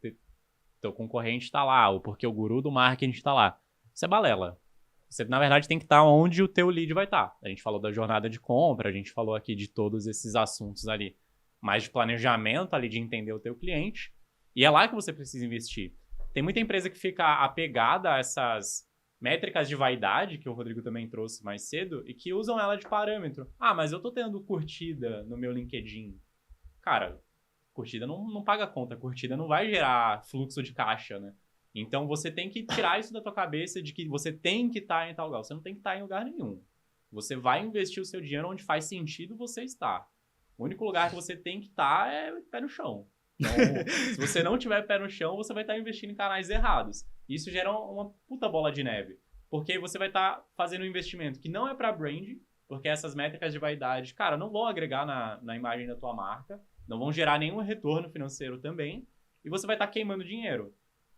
teu concorrente está lá, ou porque o guru do marketing está lá. Isso é balela. Você, na verdade, tem que estar onde o teu lead vai estar. A gente falou da jornada de compra, a gente falou aqui de todos esses assuntos ali, mais de planejamento ali, de entender o teu cliente, e é lá que você precisa investir. Tem muita empresa que fica apegada a essas métricas de vaidade, que o Rodrigo também trouxe mais cedo, e que usam ela de parâmetro. Ah, mas eu tô tendo curtida no meu LinkedIn. Cara, curtida não paga conta, curtida não vai gerar fluxo de caixa, né? Então você tem que tirar isso da tua cabeça de que você tem que estar em tal lugar. Você não tem que estar em lugar nenhum. Você vai investir o seu dinheiro onde faz sentido você estar. O único lugar que você tem que estar é pé no chão. Então, se você não tiver pé no chão, você vai estar investindo em canais errados. Isso gera uma puta bola de neve. Porque você vai estar fazendo um investimento que não é para brand, porque essas métricas de vaidade, cara, não vão agregar na imagem da tua marca, não vão gerar nenhum retorno financeiro também, e você vai estar queimando dinheiro.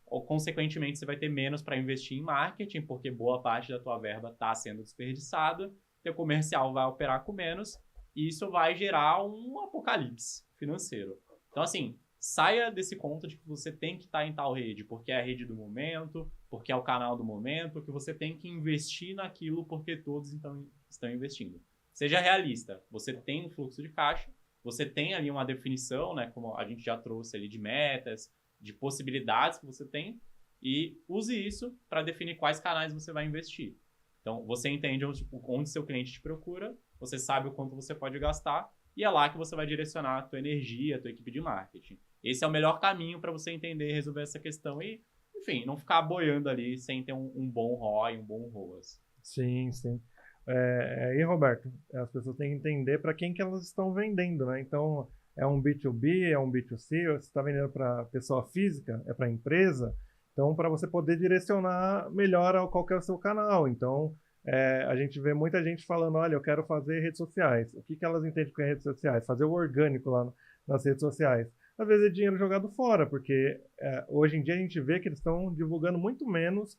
Ou, consequentemente, você vai ter menos para investir em marketing, porque boa parte da tua verba está sendo desperdiçada, teu comercial vai operar com menos, e isso vai gerar um apocalipse financeiro. Então, assim, saia desse conto de que você tem que estar em tal rede, porque é a rede do momento, porque é o canal do momento, que você tem que investir naquilo porque todos estão investindo. Seja realista. Você tem um fluxo de caixa, você tem ali uma definição, né, como a gente já trouxe ali, de metas, de possibilidades que você tem, e use isso para definir quais canais você vai investir. Então, você entende onde seu cliente te procura, você sabe o quanto você pode gastar, e é lá que você vai direcionar a tua energia, a tua equipe de marketing. Esse é o melhor caminho para você entender e resolver essa questão e, enfim, não ficar boiando ali sem ter um bom ROI, um bom ROAS. Sim, sim. E, Roberto, as pessoas têm que entender para quem que elas estão vendendo, né? Então, é um B2B, é um B2C, você está vendendo para pessoa física, é para empresa. Então, para você poder direcionar melhor qual que é o seu canal. Então, a gente vê muita gente falando, olha, eu quero fazer redes sociais. O que elas entendem com redes sociais? Fazer o orgânico lá nas redes sociais. Às vezes é dinheiro jogado fora, porque hoje em dia a gente vê que eles estão divulgando muito menos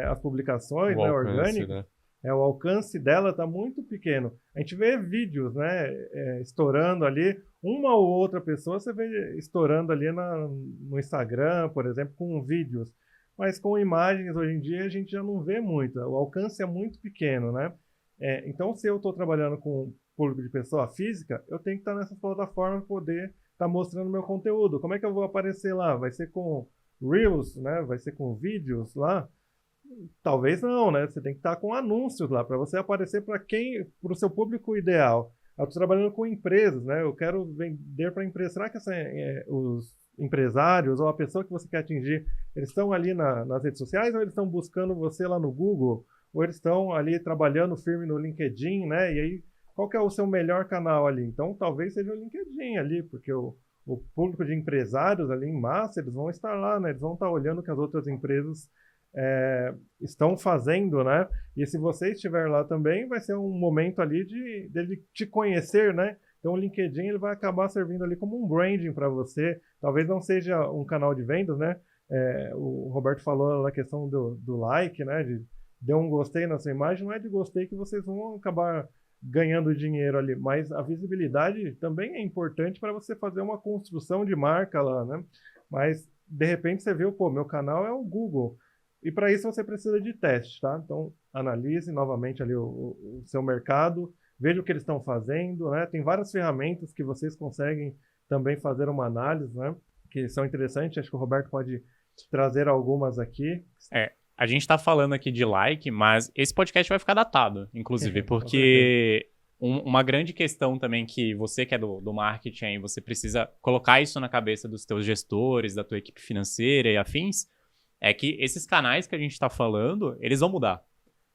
as publicações, né, orgânicas. Né? O alcance dela está muito pequeno. A gente vê vídeos, né, estourando ali, uma ou outra pessoa você vê estourando ali no Instagram, por exemplo, com vídeos. Mas com imagens, hoje em dia, a gente já não vê muito. O alcance é muito pequeno, né? Então, se eu estou trabalhando com público de pessoa física, eu tenho que estar nessa plataforma para poder estar mostrando meu conteúdo. Como é que eu vou aparecer lá? Vai ser com Reels, né? Vai ser com vídeos lá? Talvez não, né? Você tem que estar com anúncios lá para você aparecer para o seu público ideal. Eu estou trabalhando com empresas, né? Eu quero vender para empresas. Será que os empresários ou a pessoa que você quer atingir, eles estão ali nas redes sociais ou eles estão buscando você lá no Google? Ou eles estão ali trabalhando firme no LinkedIn, né? E aí, qual que é o seu melhor canal ali? Então, talvez seja o LinkedIn ali, porque o público de empresários ali em massa, eles vão estar lá, né? Eles vão estar olhando o que as outras empresas estão fazendo, né? E se você estiver lá também, vai ser um momento ali dele te conhecer, né? Então o LinkedIn ele vai acabar servindo ali como um branding para você. Talvez não seja um canal de vendas, né? O Roberto falou na questão do like, né? De deu um gostei na sua imagem, não é de gostei que vocês vão acabar ganhando dinheiro ali, mas a visibilidade também é importante para você fazer uma construção de marca lá, né? Mas de repente você viu, pô, meu canal é o Google. E para isso você precisa de teste, tá? Então, analise novamente ali o seu mercado, veja o que eles estão fazendo, né? Tem várias ferramentas que vocês conseguem também fazer uma análise, né? Que são interessantes, acho que o Roberto pode trazer algumas aqui. A gente está falando aqui de like, mas esse podcast vai ficar datado, inclusive, porque uma grande questão também que você que é do marketing aí, você precisa colocar isso na cabeça dos teus gestores, da tua equipe financeira e afins, é que esses canais que a gente está falando, eles vão mudar.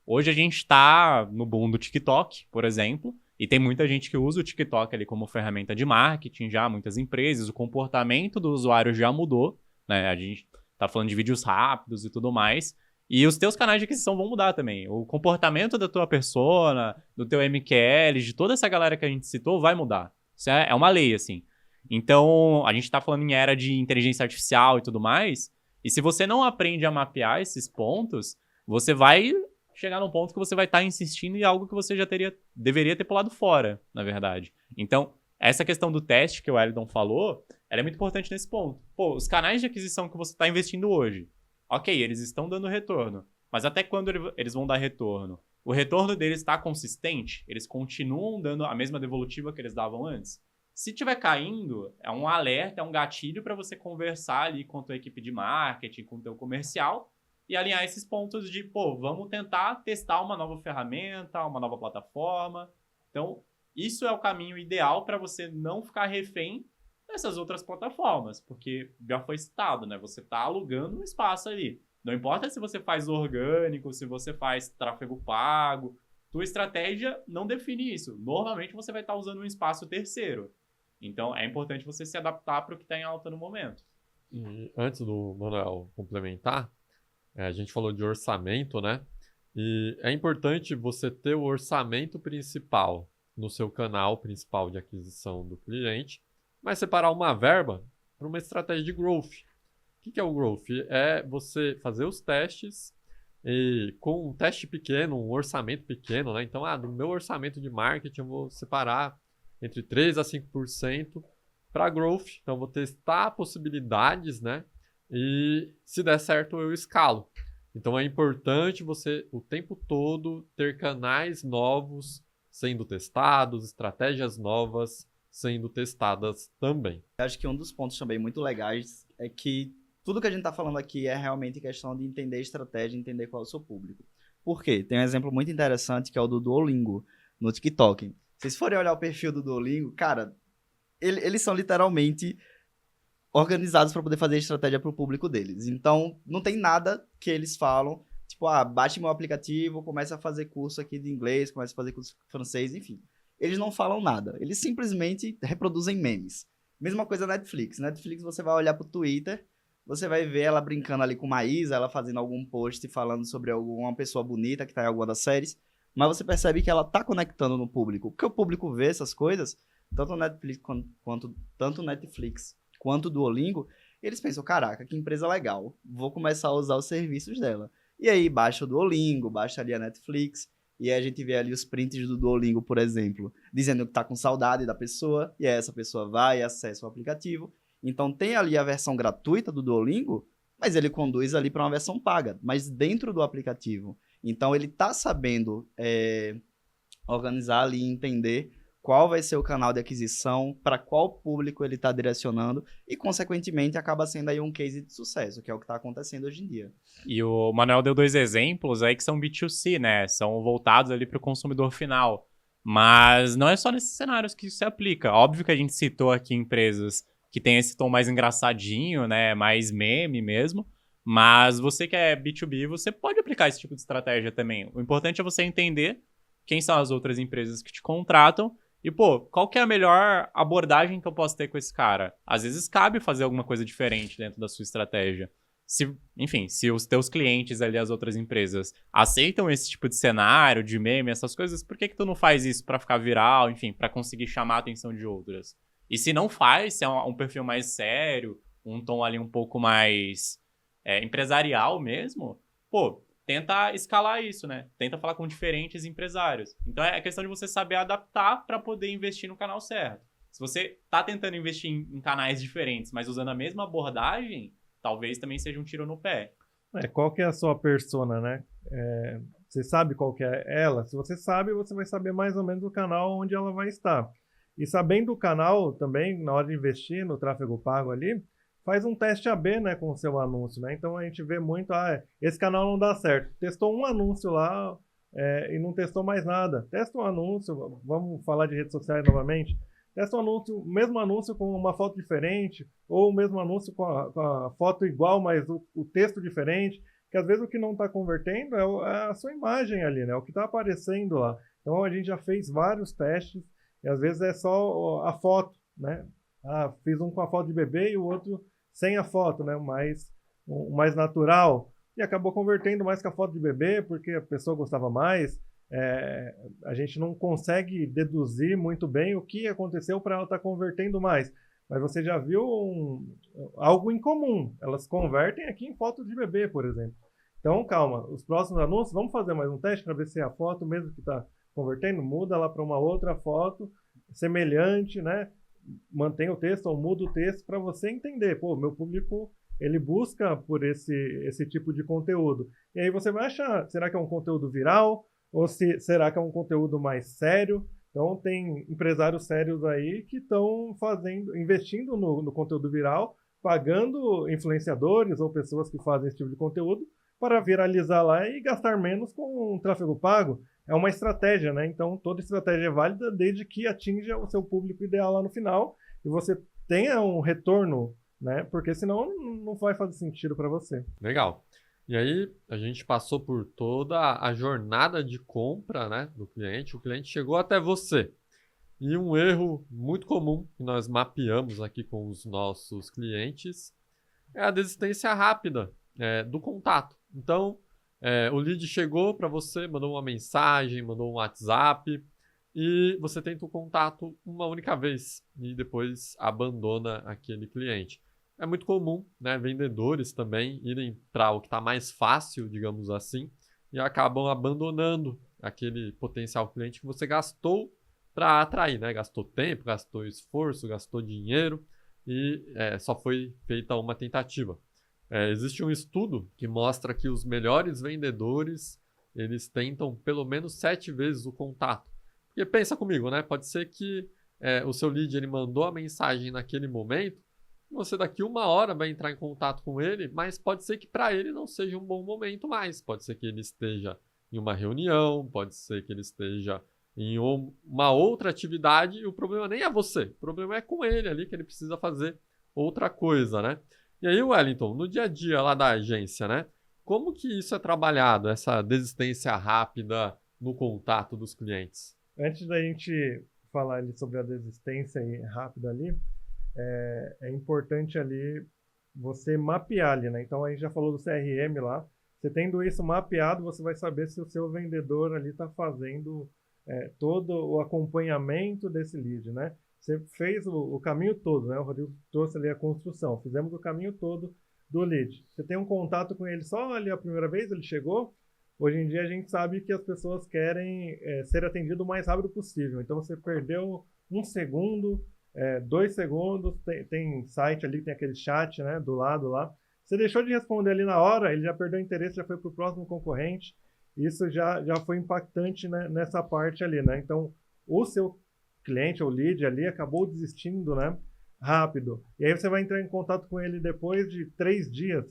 Hoje a gente está no boom do TikTok, por exemplo, e tem muita gente que usa o TikTok ali como ferramenta de marketing já, muitas empresas, o comportamento do usuário já mudou, né? A gente está falando de vídeos rápidos e tudo mais, e os teus canais de aquisição vão mudar também. O comportamento da tua persona, do teu MQL, de toda essa galera que a gente citou, vai mudar. Isso é uma lei, assim. Então, a gente está falando em era de inteligência artificial e tudo mais, e se você não aprende a mapear esses pontos, você vai chegar num ponto que você vai estar insistindo em algo que você já deveria ter pulado fora, na verdade. Então, essa questão do teste que o Wellington falou, ela é muito importante nesse ponto. Pô, os canais de aquisição que você está investindo hoje, ok, eles estão dando retorno, mas até quando eles vão dar retorno? O retorno deles está consistente? Eles continuam dando a mesma devolutiva que eles davam antes? Se estiver caindo, é um alerta, é um gatilho para você conversar ali com a tua equipe de marketing, com o teu comercial e alinhar esses pontos de, pô, vamos tentar testar uma nova ferramenta, uma nova plataforma. Então, isso é o caminho ideal para você não ficar refém dessas outras plataformas, porque já foi citado, né? Você está alugando um espaço ali. Não importa se você faz orgânico, se você faz tráfego pago, tua estratégia não define isso. Normalmente você vai estar usando um espaço terceiro. Então, é importante você se adaptar para o que está em alta no momento. E antes do Manuel complementar, a gente falou de orçamento, né? E é importante você ter o orçamento principal no seu canal principal de aquisição do cliente, mas separar uma verba para uma estratégia de growth. O que é o growth? É você fazer os testes e com um teste pequeno, um orçamento pequeno, né? Então, no meu orçamento de marketing eu vou separar entre 3% a 5% para growth. Então, vou testar possibilidades, né? E se der certo, eu escalo. Então, é importante você, o tempo todo, ter canais novos sendo testados, estratégias novas sendo testadas também. Eu acho que um dos pontos também muito legais é que tudo que a gente está falando aqui é realmente questão de entender estratégia, entender qual é o seu público. Por quê? Tem um exemplo muito interessante que é o do Duolingo, no TikTok. Se vocês forem olhar o perfil do Duolingo, cara, eles são literalmente organizados para poder fazer estratégia para o público deles. Então, não tem nada que eles falam, tipo, baixe meu aplicativo, comece a fazer curso aqui de inglês, comece a fazer curso de francês, enfim. Eles não falam nada. Eles simplesmente reproduzem memes. Mesma coisa na Netflix. Netflix, você vai olhar pro Twitter, você vai ver ela brincando ali com Maísa, ela fazendo algum post falando sobre alguma pessoa bonita que tá em alguma das séries, mas você percebe que ela tá conectando no público. Porque o público vê essas coisas, tanto Netflix quanto Duolingo, eles pensam, caraca, que empresa legal, vou começar a usar os serviços dela. E aí baixa o Duolingo, baixa ali a Netflix, e aí a gente vê ali os prints do Duolingo, por exemplo, dizendo que tá com saudade da pessoa, e aí essa pessoa vai e acessa o aplicativo. Então tem ali a versão gratuita do Duolingo, mas ele conduz ali para uma versão paga, mas dentro do aplicativo. Então ele tá sabendo organizar ali e entender qual vai ser o canal de aquisição, para qual público ele está direcionando e, consequentemente, acaba sendo aí um case de sucesso, que é o que está acontecendo hoje em dia. E o Manuel deu 2 exemplos aí que são B2C, né? São voltados ali para o consumidor final. Mas não é só nesses cenários que isso se aplica. Óbvio que a gente citou aqui empresas que tem esse tom mais engraçadinho, né, mais meme mesmo, mas você que é B2B, você pode aplicar esse tipo de estratégia também. O importante é você entender quem são as outras empresas que te contratam e, pô, qual que é a melhor abordagem que eu posso ter com esse cara? Às vezes cabe fazer alguma coisa diferente dentro da sua estratégia. Enfim, se os teus clientes ali, as outras empresas, aceitam esse tipo de cenário, de meme, essas coisas, por que tu não faz isso pra ficar viral, enfim, pra conseguir chamar a atenção de outras? E se não faz, se é um perfil mais sério, um tom ali um pouco mais empresarial mesmo, pô, tenta escalar isso, né? Tenta falar com diferentes empresários. Então é questão de você saber adaptar para poder investir no canal certo. Se você tá tentando investir em canais diferentes, mas usando a mesma abordagem, talvez também seja um tiro no pé. Qual que é a sua persona, né? Você sabe qual que é ela? Se você sabe, você vai saber mais ou menos o canal onde ela vai estar. E sabendo o canal também, na hora de investir no tráfego pago ali, faz um teste AB, né, com o seu anúncio, né? Então a gente vê muito, esse canal não dá certo. Testou um anúncio lá e não testou mais nada. Testa um anúncio, vamos falar de redes sociais novamente. Testa um anúncio, o mesmo anúncio com uma foto diferente, ou o mesmo anúncio com a foto igual, mas o texto diferente, que às vezes o que não está convertendo é a sua imagem ali, né? O que está aparecendo lá. Então a gente já fez vários testes, e às vezes é só a foto, né? Fiz um com a foto de bebê e o outro sem a foto, né? O mais natural. E acabou convertendo mais com a foto de bebê, porque a pessoa gostava mais. A gente não consegue deduzir muito bem o que aconteceu para ela estar convertendo mais. Mas você já viu algo em comum. Elas convertem aqui em foto de bebê, por exemplo. Então, calma. Os próximos anúncios, vamos fazer mais um teste para ver se é a foto mesmo que está convertendo. Muda lá para uma outra foto semelhante, né? Mantém o texto ou muda o texto para você entender. Pô, meu público, ele busca por esse tipo de conteúdo. E aí você vai achar, será que é um conteúdo viral? Ou será que é um conteúdo mais sério? Então tem empresários sérios aí que estão investindo no conteúdo viral, pagando influenciadores ou pessoas que fazem esse tipo de conteúdo para viralizar lá e gastar menos com um tráfego pago. É uma estratégia, né? Então toda estratégia é válida desde que atinja o seu público ideal lá no final e você tenha um retorno, né? Porque senão não vai fazer sentido para você. Legal. E aí, a gente passou por toda a jornada de compra, né, do cliente. O cliente chegou até você. E um erro muito comum que nós mapeamos aqui com os nossos clientes é a desistência rápida do contato. Então, o lead chegou para você, mandou uma mensagem, mandou um WhatsApp e você tenta o contato uma única vez e depois abandona aquele cliente. É muito comum, né, vendedores também irem para o que está mais fácil, digamos assim, e acabam abandonando aquele potencial cliente que você gastou para atrair, né? Gastou tempo, gastou esforço, gastou dinheiro e só foi feita uma tentativa. Existe um estudo que mostra que os melhores vendedores, eles tentam pelo menos 7 vezes o contato. Porque pensa comigo, né? Pode ser que o seu lead ele mandou a mensagem naquele momento, você daqui 1 hora vai entrar em contato com ele, mas pode ser que para ele não seja um bom momento mais. Pode ser que ele esteja em uma reunião, pode ser que ele esteja em uma outra atividade e o problema nem é você, o problema é com ele ali que ele precisa fazer outra coisa, né? E aí, Wellington, no dia a dia lá da agência, né? Como que isso é trabalhado, essa desistência rápida no contato dos clientes? Antes da gente falar ali sobre a desistência rápida ali, é importante ali você mapear ali, né? Então a gente já falou do CRM lá. Você tendo isso mapeado, você vai saber se o seu vendedor ali está fazendo todo o acompanhamento desse lead, né? Você fez o caminho todo, né? O Rodrigo trouxe ali a construção. Fizemos o caminho todo do lead. Você tem um contato com ele só ali a primeira vez, ele chegou. Hoje em dia a gente sabe que as pessoas querem ser atendido o mais rápido possível. Então você perdeu 1 segundo, 2 segundos, tem site ali, tem aquele chat, né, do lado lá. Você deixou de responder ali na hora, ele já perdeu o interesse, já foi para o próximo concorrente. Isso já foi impactante, né, nessa parte ali, né? Então, o seu cliente ou lead ali acabou desistindo, né, rápido. E aí você vai entrar em contato com ele depois de 3 dias.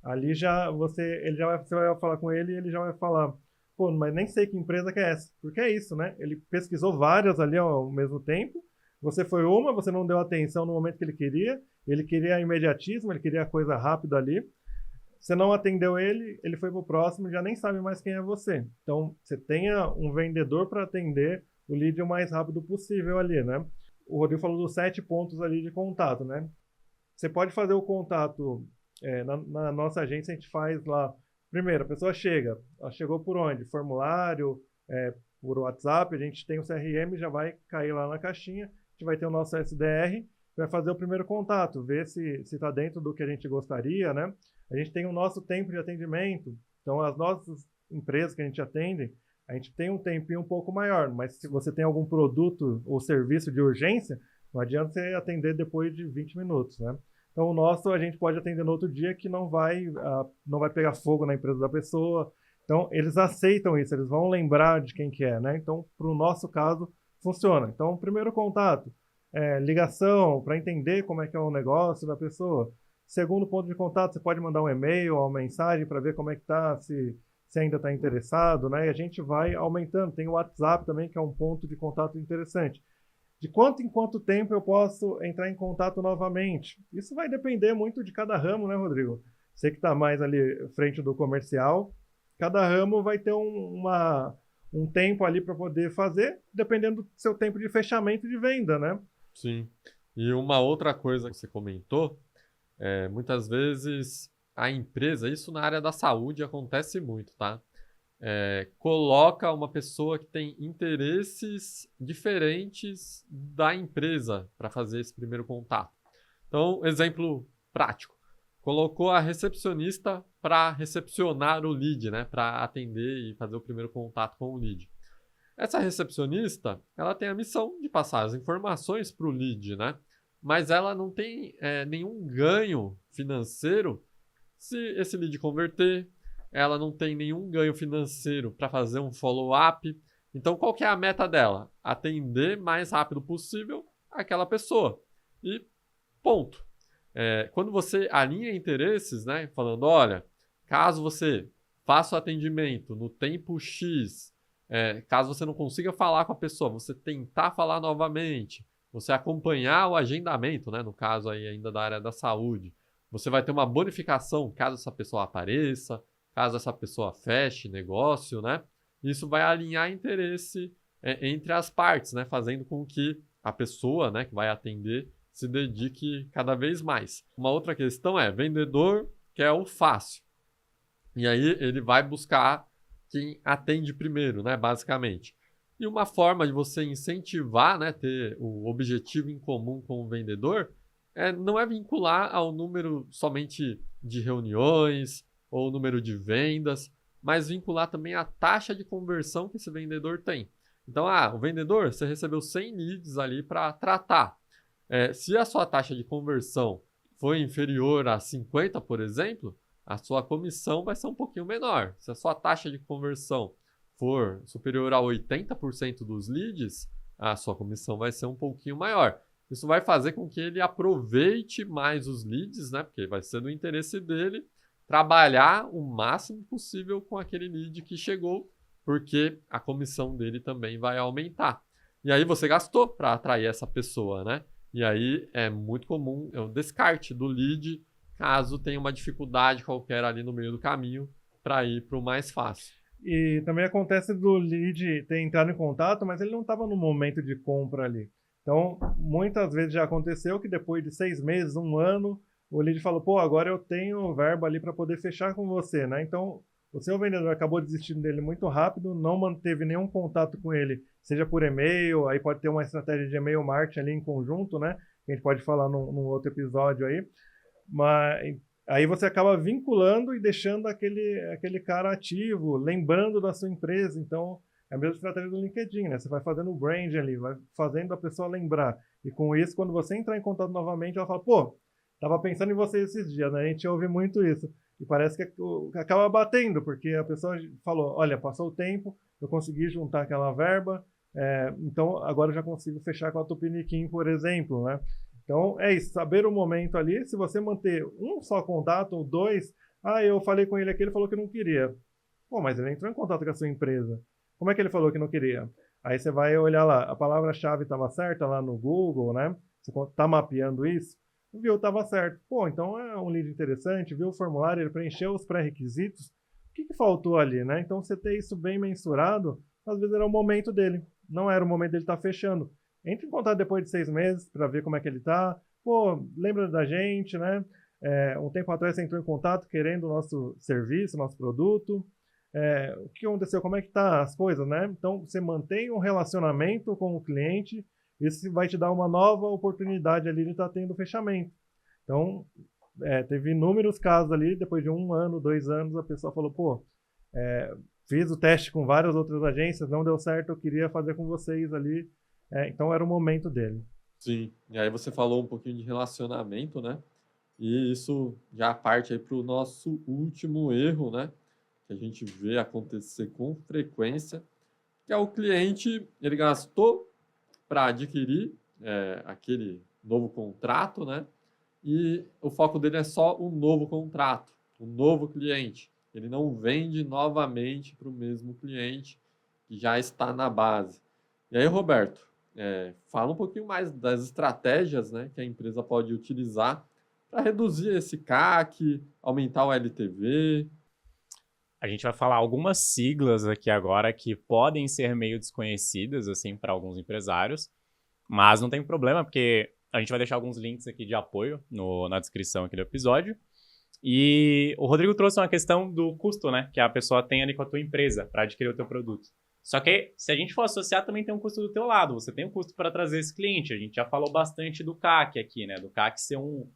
Ali você vai falar com ele e ele já vai falar: pô, mas nem sei que empresa que é essa. Porque é isso, né? Ele pesquisou várias ali ao mesmo tempo. Você foi uma, você não deu atenção no momento que ele queria imediatismo, ele queria coisa rápida ali. Você não atendeu ele, ele foi pro próximo e já nem sabe mais quem é você. Então, você tenha um vendedor para atender o lead o mais rápido possível ali, né? O Rodrigo falou dos 7 pontos ali de contato, né? Você pode fazer o contato, na nossa agência a gente faz lá, primeiro, a pessoa chega, ela chegou por onde? Formulário, por WhatsApp, a gente tem o CRM, já vai cair lá na caixinha, a gente vai ter o nosso SDR, vai fazer o primeiro contato, ver se está dentro do que a gente gostaria, né? A gente tem o nosso tempo de atendimento, então as nossas empresas que a gente atende, a gente tem um tempinho um pouco maior, mas se você tem algum produto ou serviço de urgência, não adianta você atender depois de 20 minutos, né? Então o nosso a gente pode atender no outro dia que não vai pegar fogo na empresa da pessoa. Então eles aceitam isso, eles vão lembrar de quem que é, né? Então para o nosso caso funciona. Então primeiro contato, ligação para entender como é que é o negócio da pessoa. Segundo ponto de contato, você pode mandar um e-mail ou uma mensagem para ver como é que tá, se ainda está interessado, né? E a gente vai aumentando. Tem o WhatsApp também, que é um ponto de contato interessante. De quanto em quanto tempo eu posso entrar em contato novamente? Isso vai depender muito de cada ramo, né, Rodrigo? Você que está mais ali frente do comercial, cada ramo vai ter um tempo ali para poder fazer, dependendo do seu tempo de fechamento de venda, né? Sim. E uma outra coisa que você comentou, muitas vezes a empresa, isso na área da saúde acontece muito, tá? Coloca uma pessoa que tem interesses diferentes da empresa para fazer esse primeiro contato. Então, exemplo prático. Colocou a recepcionista para recepcionar o lead, né? Para atender e fazer o primeiro contato com o lead. Essa recepcionista, ela tem a missão de passar as informações para o lead, né? Mas ela não tem nenhum ganho financeiro se esse lead converter. Ela não tem nenhum ganho financeiro para fazer um follow-up. Então, qual que é a meta dela? Atender mais rápido possível aquela pessoa. E ponto. Quando você alinha interesses, né? Falando, olha, caso você faça o atendimento no tempo X, caso você não consiga falar com a pessoa, você tentar falar novamente, você acompanhar o agendamento, né? No caso aí ainda da área da saúde, você vai ter uma bonificação caso essa pessoa apareça, caso essa pessoa feche negócio, né? Isso vai alinhar interesse entre as partes, né? Fazendo com que a pessoa, né, que vai atender se dedique cada vez mais. Uma outra questão vendedor quer o fácil. E aí ele vai buscar quem atende primeiro, né, basicamente. E uma forma de você incentivar, né, ter o objetivo em comum com o vendedor, não é vincular ao número somente de reuniões ou o número de vendas, mas vincular também a taxa de conversão que esse vendedor tem. Então, o vendedor, você recebeu 100 leads ali para tratar. Se a sua taxa de conversão for inferior a 50, por exemplo, a sua comissão vai ser um pouquinho menor. Se a sua taxa de conversão for superior a 80% dos leads, a sua comissão vai ser um pouquinho maior. Isso vai fazer com que ele aproveite mais os leads, né? Porque vai ser do interesse dele trabalhar o máximo possível com aquele lead que chegou, porque a comissão dele também vai aumentar. E aí você gastou para atrair essa pessoa, né? E aí é muito comum o descarte do lead, caso tenha uma dificuldade qualquer ali no meio do caminho para ir para o mais fácil. E também acontece do lead ter entrado em contato, mas ele não estava no momento de compra ali. Então, muitas vezes já aconteceu que depois de 6 meses, 1 ano, o lead falou, pô, agora eu tenho verba ali para poder fechar com você, né? Então, o seu vendedor acabou desistindo dele muito rápido, não manteve nenhum contato com ele, seja por e-mail, aí pode ter uma estratégia de e-mail marketing ali em conjunto, né? Que a gente pode falar num outro episódio aí. Mas aí você acaba vinculando e deixando aquele cara ativo, lembrando da sua empresa. Então, é a mesma estratégia do LinkedIn, né? Você vai fazendo o brand ali, vai fazendo a pessoa lembrar. E com isso, quando você entrar em contato novamente, ela fala, pô, tava pensando em você esses dias, né? A gente ouve muito isso. E parece que acaba batendo, porque a pessoa falou, olha, passou o tempo, eu consegui juntar aquela verba, então agora eu já consigo fechar com a Tupiniquim, por exemplo, né? Então é isso, saber o momento ali, se você manter um só contato ou 2, eu falei com ele aqui, ele falou que não queria. Pô, mas ele entrou em contato com a sua empresa. Como é que ele falou que não queria? Aí você vai olhar lá, a palavra-chave estava certa lá no Google, né? Você está mapeando isso, viu, estava certo. Pô, então é um lead interessante, viu o formulário, ele preencheu os pré-requisitos. O que faltou ali, né? Então, você ter isso bem mensurado, às vezes era o momento dele. Não era o momento dele estar fechando. Entre em contato depois de 6 meses para ver como é que ele está. Pô, lembra da gente, né? Um tempo atrás você entrou em contato querendo o nosso serviço, nosso produto. O que aconteceu? Como é que tá as coisas, né? Então, você mantém um relacionamento com o cliente, isso vai te dar uma nova oportunidade ali de estar tendo fechamento. Então, teve inúmeros casos ali, depois de 1 ano, 2 anos, a pessoa falou, pô, fiz o teste com várias outras agências, não deu certo, eu queria fazer com vocês ali. Então, era o momento dele. Sim, e aí você falou um pouquinho de relacionamento, né? E isso já parte aí para o nosso último erro, né? Que a gente vê acontecer com frequência, que é o cliente, ele gastou para adquirir aquele novo contrato, né? E o foco dele é só o novo contrato, o novo cliente. Ele não vende novamente para o mesmo cliente que já está na base. E aí, Roberto, fala um pouquinho mais das estratégias, né, que a empresa pode utilizar para reduzir esse CAC, aumentar o LTV. A gente vai falar algumas siglas aqui agora que podem ser meio desconhecidas assim para alguns empresários, mas não tem problema porque a gente vai deixar alguns links aqui de apoio na descrição aqui do episódio. E o Rodrigo trouxe uma questão do custo, né, que a pessoa tem ali com a tua empresa para adquirir o teu produto. Só que se a gente for associar, também tem um custo do teu lado. Você tem um custo para trazer esse cliente. A gente já falou bastante do CAC aqui, né, do CAC ser um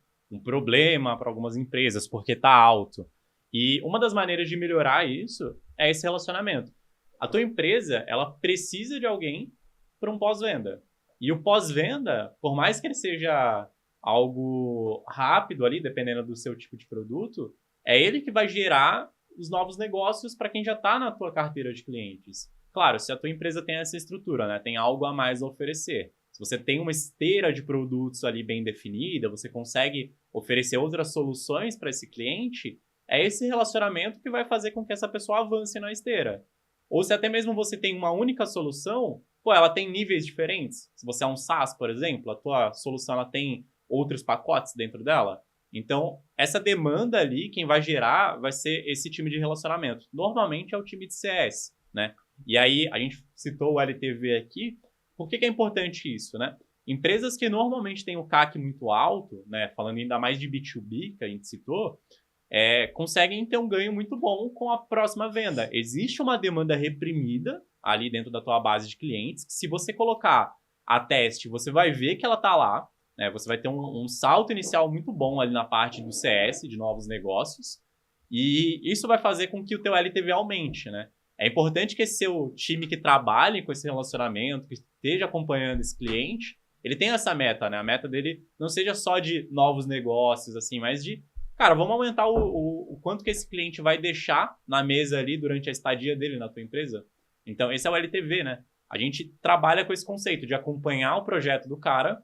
problema para algumas empresas porque tá alto. E uma das maneiras de melhorar isso é esse relacionamento. A tua empresa, ela precisa de alguém para um pós-venda. E o pós-venda, por mais que ele seja algo rápido ali, dependendo do seu tipo de produto, é ele que vai gerar os novos negócios para quem já está na tua carteira de clientes. Claro, se a tua empresa tem essa estrutura, né, tem algo a mais a oferecer. Se você tem uma esteira de produtos ali bem definida, você consegue oferecer outras soluções para esse cliente, é esse relacionamento que vai fazer com que essa pessoa avance na esteira. Ou se até mesmo você tem uma única solução, pô, ela tem níveis diferentes. Se você é um SaaS, por exemplo, a tua solução ela tem outros pacotes dentro dela. Então, essa demanda ali, quem vai gerar vai ser esse time de relacionamento. Normalmente é o time de CS, né? E aí, a gente citou o LTV aqui. Por que é importante isso, né? Empresas que normalmente têm o CAC muito alto, né? Falando ainda mais de B2B, que a gente citou, conseguem ter um ganho muito bom com a próxima venda. Existe uma demanda reprimida ali dentro da tua base de clientes, que se você colocar a teste, você vai ver que ela está lá, né? Você vai ter um salto inicial muito bom ali na parte do CS, de novos negócios, e isso vai fazer com que o teu LTV aumente, né? É importante que esse seu time que trabalhe com esse relacionamento, que esteja acompanhando esse cliente, ele tenha essa meta, né? A meta dele não seja só de novos negócios, assim, mas de, cara, vamos aumentar o quanto que esse cliente vai deixar na mesa ali durante a estadia dele na tua empresa. Então, esse é o LTV, né? A gente trabalha com esse conceito de acompanhar o projeto do cara,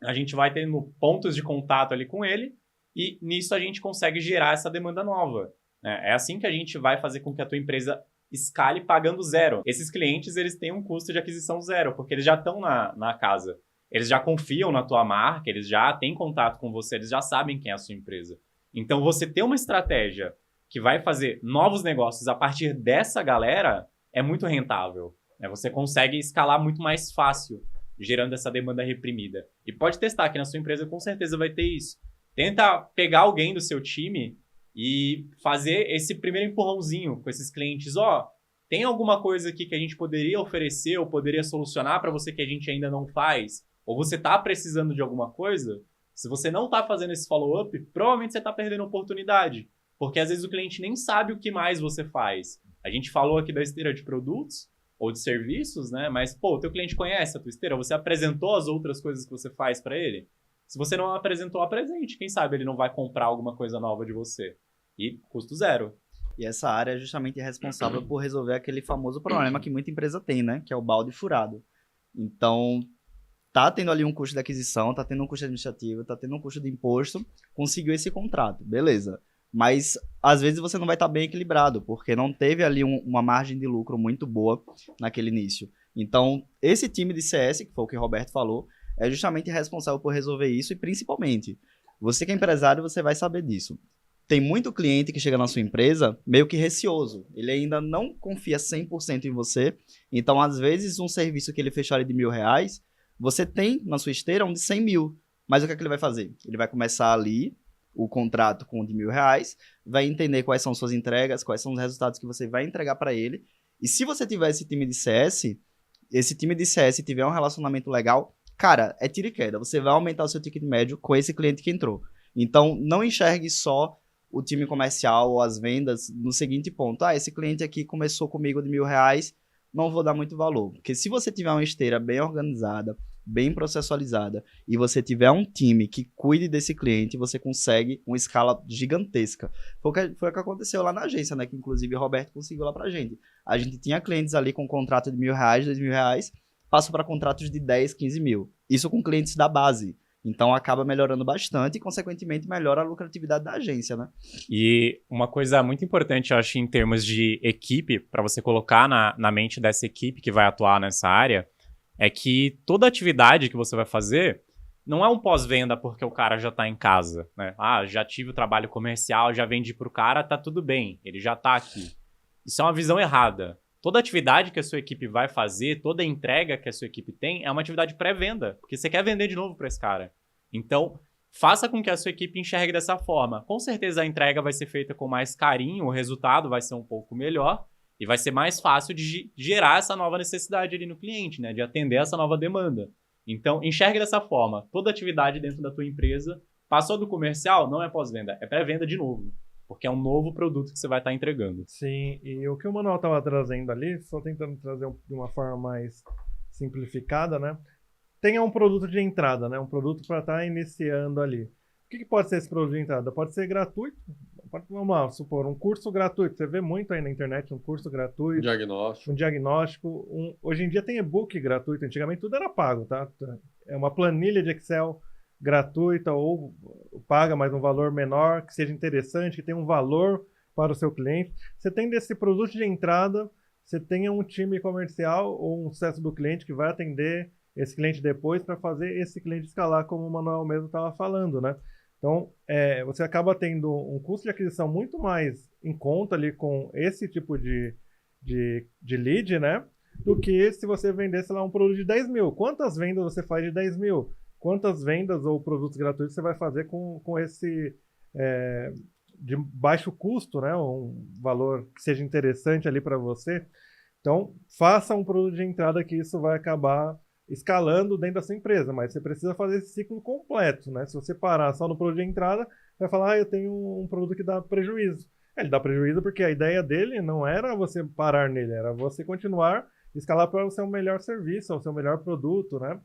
a gente vai tendo pontos de contato ali com ele, e nisso a gente consegue gerar essa demanda nova, né? É assim que a gente vai fazer com que a tua empresa escale pagando zero. Esses clientes, eles têm um custo de aquisição zero, porque eles já estão na casa. Eles já confiam na tua marca, eles já têm contato com você, eles já sabem quem é a sua empresa. Então, você ter uma estratégia que vai fazer novos negócios a partir dessa galera é muito rentável, né? Você consegue escalar muito mais fácil, gerando essa demanda reprimida. E pode testar que na sua empresa com certeza vai ter isso. Tenta pegar alguém do seu time e fazer esse primeiro empurrãozinho com esses clientes. Tem alguma coisa aqui que a gente poderia oferecer ou poderia solucionar para você que a gente ainda não faz? Ou você está precisando de alguma coisa? Se você não está fazendo esse follow-up, provavelmente você está perdendo oportunidade. Porque às vezes o cliente nem sabe o que mais você faz. A gente falou aqui da esteira de produtos ou de serviços, né? Mas, o teu cliente conhece a tua esteira? Você apresentou as outras coisas que você faz para ele? Se você não apresentou, apresente. Quem sabe ele não vai comprar alguma coisa nova de você. E custo zero. E essa área é justamente responsável por resolver aquele famoso problema que muita empresa tem, né? Que é o balde furado. Então, tá tendo ali um custo de aquisição, tá tendo um custo administrativo, tá tendo um custo de imposto, conseguiu esse contrato, beleza. mas às vezes você não vai estar bem equilibrado, porque não teve ali uma margem de lucro muito boa naquele início. Então, esse time de CS, que foi o que o Roberto falou, é justamente responsável por resolver isso e principalmente, você que é empresário, você vai saber disso. Tem muito cliente que chega na sua empresa meio que receoso. Ele ainda não confia 100% em você. Então, às vezes, um serviço que ele fechou ali de R$1.000, você tem na sua esteira um de 100 mil. Mas o que é que ele vai fazer? Ele vai começar ali o contrato com o de R$1.000, vai entender quais são suas entregas, quais são os resultados que você vai entregar para ele. E se você tiver esse time de CS tiver um relacionamento legal, cara, é tiro e queda. Você vai aumentar o seu ticket médio com esse cliente que entrou. Então, não enxergue só o time comercial ou as vendas no seguinte ponto. Esse cliente aqui começou comigo de R$1.000, não vou dar muito valor. Porque se você tiver uma esteira bem organizada, bem processualizada, e você tiver um time que cuide desse cliente, você consegue uma escala gigantesca. Foi o que aconteceu lá na agência, né? Que inclusive o Roberto conseguiu lá pra gente. A gente tinha clientes ali com contrato de R$1.000, R$2.000, passou para contratos de 10, 15 mil. Isso com clientes da base. Então, acaba melhorando bastante e, consequentemente, melhora a lucratividade da agência, né? E uma coisa muito importante, eu acho, em termos de equipe, para você colocar na mente dessa equipe que vai atuar nessa área, é que toda atividade que você vai fazer não é um pós-venda porque o cara já está em casa, né? Já tive o trabalho comercial, já vendi para o cara, tá tudo bem, ele já está aqui. Isso é uma visão errada. Toda atividade que a sua equipe vai fazer, toda entrega que a sua equipe tem, é uma atividade pré-venda, porque você quer vender de novo para esse cara. Então, faça com que a sua equipe enxergue dessa forma. Com certeza a entrega vai ser feita com mais carinho, o resultado vai ser um pouco melhor e vai ser mais fácil de gerar essa nova necessidade ali no cliente, né? De atender essa nova demanda. Então, enxergue dessa forma. Toda atividade dentro da tua empresa, passou do comercial, não é pós-venda, é pré-venda de novo. Porque é um novo produto que você vai estar entregando. Sim, e o que o Manuel estava trazendo ali, só tentando trazer de uma forma mais simplificada, né? Tenha um produto de entrada, né? Um produto para estar iniciando ali. O que pode ser esse produto de entrada? Pode ser gratuito. Vamos lá, supor, um curso gratuito. Você vê muito aí na internet um curso gratuito. Diagnóstico. Um diagnóstico. Hoje em dia tem e-book gratuito. Antigamente tudo era pago, tá? É uma planilha de Excel gratuita ou paga, mas um valor menor, que seja interessante, que tenha um valor para o seu cliente. Você tem desse produto de entrada, você tenha um time comercial ou um sucesso do cliente que vai atender esse cliente depois para fazer esse cliente escalar, como o Manuel mesmo estava falando, né? Então, você acaba tendo um custo de aquisição muito mais em conta ali com esse tipo de lead, né? Do que se você vendesse lá um produto de 10 mil. Quantas vendas você faz de 10 mil? Quantas vendas ou produtos gratuitos você vai fazer com esse de baixo custo, né? Um valor que seja interessante ali para você. Então, faça um produto de entrada que isso vai acabar escalando dentro da sua empresa, mas você precisa fazer esse ciclo completo, né? Se você parar só no produto de entrada, vai falar, eu tenho um produto que dá prejuízo. Ele dá prejuízo porque a ideia dele não era você parar nele, era você continuar escalar para o seu melhor serviço, o seu melhor produto, né?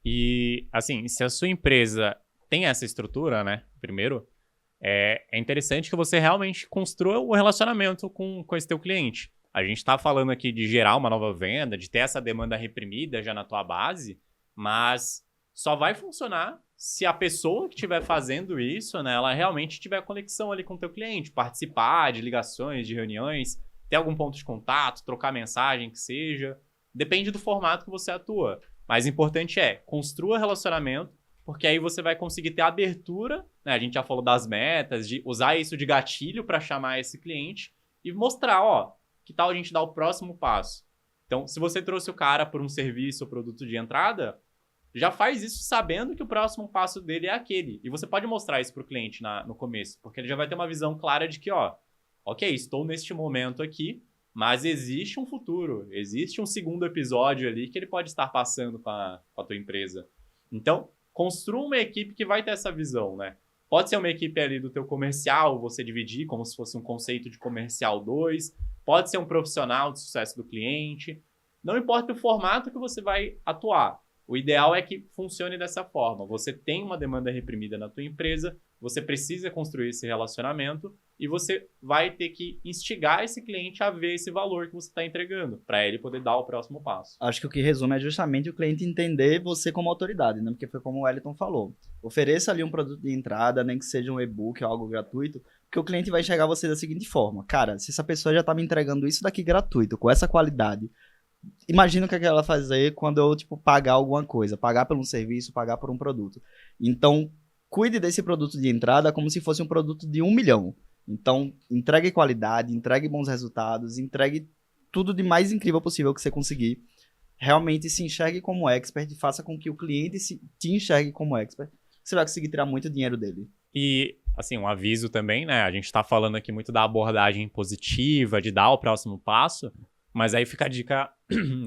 E, assim, se a sua empresa tem essa estrutura, né, primeiro, é interessante que você realmente construa o relacionamento com esse teu cliente. A gente está falando aqui de gerar uma nova venda, de ter essa demanda reprimida já na tua base, mas só vai funcionar se a pessoa que estiver fazendo isso, né, ela realmente tiver conexão ali com o teu cliente, participar de ligações, de reuniões, ter algum ponto de contato, trocar mensagem, que seja. Depende do formato que você atua. Mas o importante é, construa relacionamento, porque aí você vai conseguir ter abertura, né? A gente já falou das metas, de usar isso de gatilho para chamar esse cliente e mostrar, que tal a gente dar o próximo passo? Então, se você trouxe o cara por um serviço ou produto de entrada, já faz isso sabendo que o próximo passo dele é aquele. E você pode mostrar isso para o cliente no começo, porque ele já vai ter uma visão clara de que, ok, estou neste momento aqui, mas existe um futuro, existe um segundo episódio ali que ele pode estar passando com a tua empresa. Então, construa uma equipe que vai ter essa visão, né? Pode ser uma equipe ali do teu comercial, você dividir como se fosse um conceito de comercial 2, pode ser um profissional de sucesso do cliente, não importa o formato que você vai atuar. O ideal é que funcione dessa forma. Você tem uma demanda reprimida na tua empresa, você precisa construir esse relacionamento e você vai ter que instigar esse cliente a ver esse valor que você está entregando, para ele poder dar o próximo passo. Acho que o que resume é justamente o cliente entender você como autoridade, né? Porque foi como o Wellington falou. Ofereça ali um produto de entrada, nem que seja um e-book ou algo gratuito, Porque o cliente vai enxergar você da seguinte forma: cara, se essa pessoa já tá me entregando isso daqui gratuito, com essa qualidade, imagina o que é que ela vai fazer quando eu, tipo, pagar alguma coisa, pagar por um serviço, pagar por um produto. Então, cuide desse produto de entrada como se fosse um produto de 1 milhão. Então, entregue qualidade, entregue bons resultados, entregue tudo de mais incrível possível que você conseguir. Realmente se enxergue como expert e faça com que o cliente te enxergue como expert. Você vai conseguir tirar muito dinheiro dele. E, assim, um aviso também, né? A gente tá falando aqui muito da abordagem positiva, de dar o próximo passo, mas aí fica a dica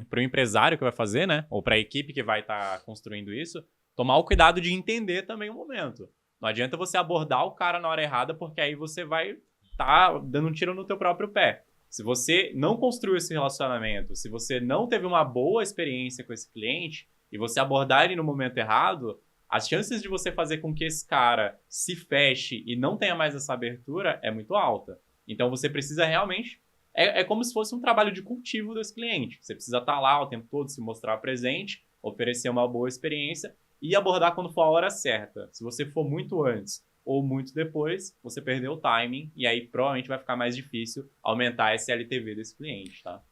pro empresário que vai fazer, né? Ou pra equipe que vai estar construindo isso, tomar o cuidado de entender também o momento. Não adianta você abordar o cara na hora errada, porque aí você vai tá dando um tiro no teu próprio pé. Se você não construiu esse relacionamento, se você não teve uma boa experiência com esse cliente e você abordar ele no momento errado, as chances de você fazer com que esse cara se feche e não tenha mais essa abertura é muito alta. Então você precisa realmente... É como se fosse um trabalho de cultivo desse cliente. Você precisa estar lá o tempo todo, se mostrar presente, oferecer uma boa experiência e abordar quando for a hora certa. Se você for muito antes ou muito depois, você perdeu o timing e aí provavelmente vai ficar mais difícil aumentar esse LTV desse cliente, tá?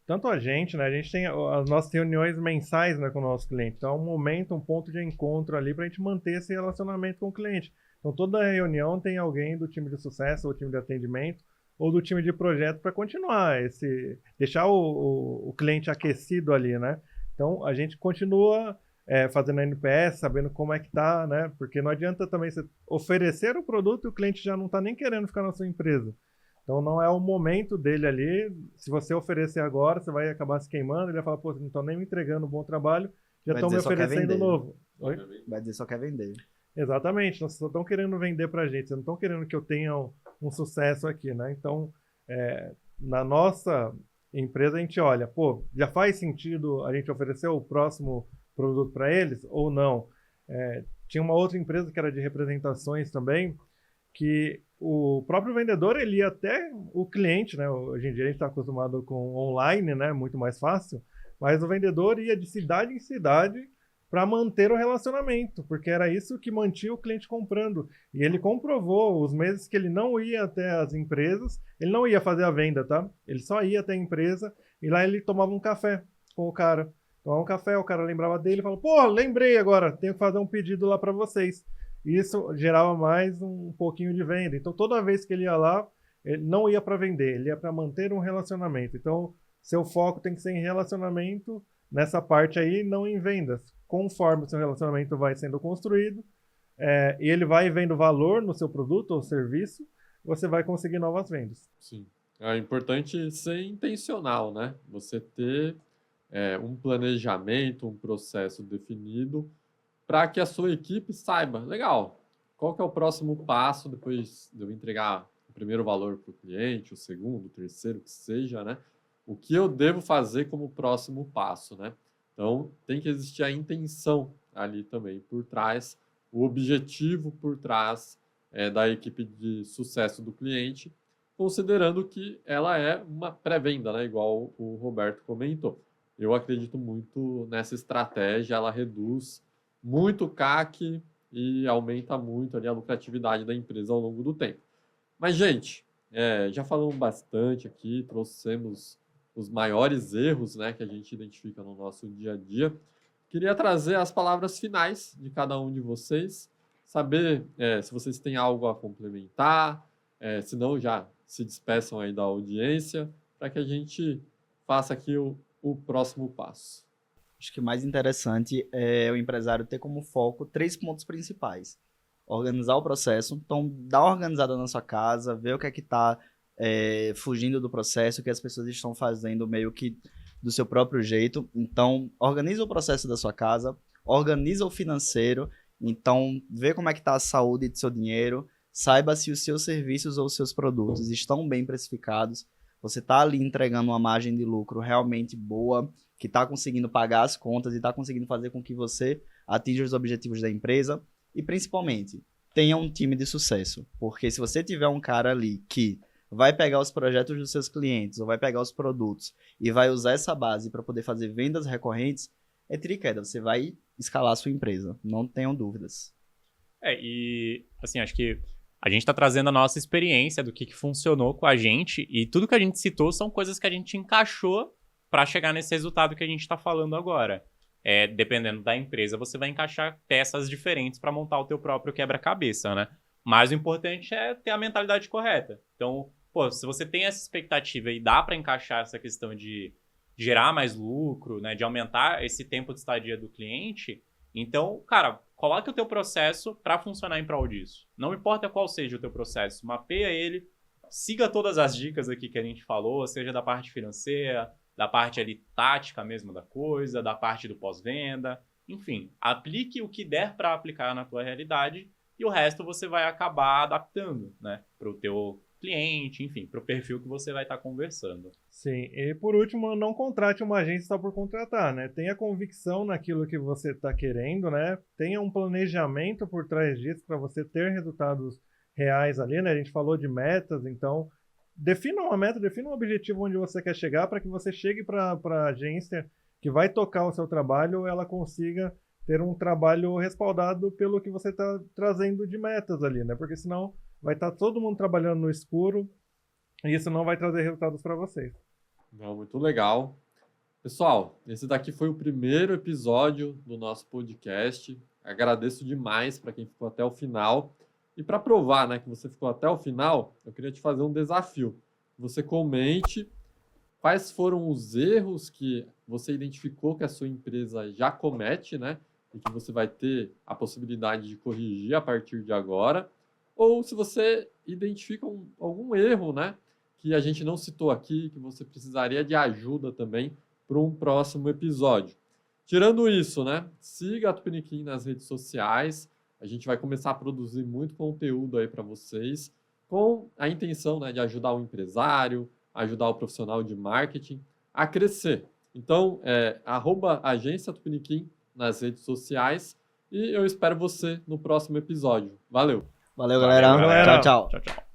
Tanto a gente, né? A gente tem as nossas reuniões mensais, né, com o nosso cliente. Então é um momento, um ponto de encontro ali para a gente manter esse relacionamento com o cliente. Então toda reunião tem alguém do time de sucesso ou time de atendimento ou do time de projeto para continuar deixar o cliente aquecido ali, né? Então a gente continua fazendo a NPS, sabendo como é que tá, né? Porque não adianta também você oferecer o produto e o cliente já não está nem querendo ficar na sua empresa. Então não é o momento dele ali. Se você oferecer agora, você vai acabar se queimando. Ele vai falar, pô, não estão nem me entregando um bom trabalho, já estão me oferecendo novo. Oi? Vai dizer só quer vender. Exatamente, só estão querendo vender pra gente, vocês não estão querendo que eu tenha um sucesso aqui, né? Então, na nossa empresa a gente olha, pô, já faz sentido a gente oferecer o próximo produto para eles ou não? Tinha uma outra empresa que era de representações também, que o próprio vendedor, ele ia até o cliente, né? Hoje em dia a gente está acostumado com online, né? Muito mais fácil, mas o vendedor ia de cidade em cidade para manter o relacionamento, porque era isso que mantinha o cliente comprando. E ele comprovou os meses que ele não ia até as empresas, ele não ia fazer a venda, tá? Ele só ia até a empresa e lá ele tomava um café com o cara. Tomava um café, o cara lembrava dele e falou, pô, lembrei agora, tenho que fazer um pedido lá para vocês. E isso gerava mais um pouquinho de venda. Então toda vez que ele ia lá, ele não ia para vender, ele ia para manter um relacionamento. Então seu foco tem que ser em relacionamento nessa parte aí, não em vendas. Conforme o seu relacionamento vai sendo construído e ele vai vendo valor no seu produto ou serviço, você vai conseguir novas vendas. Sim. É importante ser intencional, né? Você ter um planejamento, um processo definido para que a sua equipe saiba, legal, qual que é o próximo passo depois de eu entregar o primeiro valor para o cliente, o segundo, o terceiro, que seja, né? O que eu devo fazer como próximo passo, né? Então, tem que existir a intenção ali também por trás, o objetivo por trás da equipe de sucesso do cliente, considerando que ela é uma pré-venda, né? Igual o Roberto comentou. Eu acredito muito nessa estratégia, ela reduz muito o CAC e aumenta muito ali a lucratividade da empresa ao longo do tempo. Mas, gente, já falamos bastante aqui, trouxemos os maiores erros, né, que a gente identifica no nosso dia a dia. Queria trazer as palavras finais de cada um de vocês, saber se vocês têm algo a complementar, se não já se despeçam aí da audiência, para que a gente faça aqui o próximo passo. Acho que o mais interessante é o empresário ter como foco 3 pontos principais. Organizar o processo, então dá uma organizada na sua casa, ver o que é que está fugindo do processo, o que as pessoas estão fazendo meio que do seu próprio jeito. Então, organiza o processo da sua casa, organiza o financeiro, então vê como é que está a saúde do seu dinheiro, saiba se os seus serviços ou os seus produtos estão bem precificados, você está ali entregando uma margem de lucro realmente boa, que está conseguindo pagar as contas e está conseguindo fazer com que você atinja os objetivos da empresa e, principalmente, tenha um time de sucesso. Porque se você tiver um cara ali que vai pegar os projetos dos seus clientes ou vai pegar os produtos e vai usar essa base para poder fazer vendas recorrentes, é tiro e queda, você vai escalar a sua empresa, não tenham dúvidas. E assim, acho que A gente está trazendo a nossa experiência do que funcionou com a gente e tudo que a gente citou são coisas que a gente encaixou para chegar nesse resultado que a gente está falando agora. Dependendo da empresa, você vai encaixar peças diferentes para montar o teu próprio quebra-cabeça, né? Mas o importante é ter a mentalidade correta. Então, se você tem essa expectativa e dá para encaixar essa questão de gerar mais lucro, né, de aumentar esse tempo de estadia do cliente, então, cara, coloque o teu processo para funcionar em prol disso. Não importa qual seja o teu processo, mapeia ele, siga todas as dicas aqui que a gente falou, seja da parte financeira, da parte ali tática mesmo da coisa, da parte do pós-venda, enfim, aplique o que der para aplicar na tua realidade e o resto você vai acabar adaptando, né, para o teu cliente, enfim, para o perfil que você vai estar conversando. Sim, e por último, não contrate uma agência só por contratar, né? Tenha convicção naquilo que você está querendo, né? Tenha um planejamento por trás disso para você ter resultados reais ali, né? A gente falou de metas, então defina uma meta, defina um objetivo onde você quer chegar para que você chegue para a agência que vai tocar o seu trabalho, ela consiga ter um trabalho respaldado pelo que você está trazendo de metas ali, né? Porque senão vai estar todo mundo trabalhando no escuro e isso não vai trazer resultados para vocês. Não, muito legal. Pessoal, esse daqui foi o primeiro episódio do nosso podcast. Agradeço demais para quem ficou até o final. E para provar, né, que você ficou até o final, eu queria te fazer um desafio. Você comente quais foram os erros que você identificou que a sua empresa já comete, né? E que você vai ter a possibilidade de corrigir a partir de agora. Ou se você identifica algum erro, né, que a gente não citou aqui, que você precisaria de ajuda também para um próximo episódio. Tirando isso, né, siga a Tupiniquim nas redes sociais. A gente vai começar a produzir muito conteúdo aí para vocês, com a intenção, né, de ajudar o empresário, ajudar o profissional de marketing a crescer. Então, @agência Tupiniquim nas redes sociais e eu espero você no próximo episódio. Valeu! Valeu, galera. Valeu, galera. Tchau, tchau. Tchau, tchau.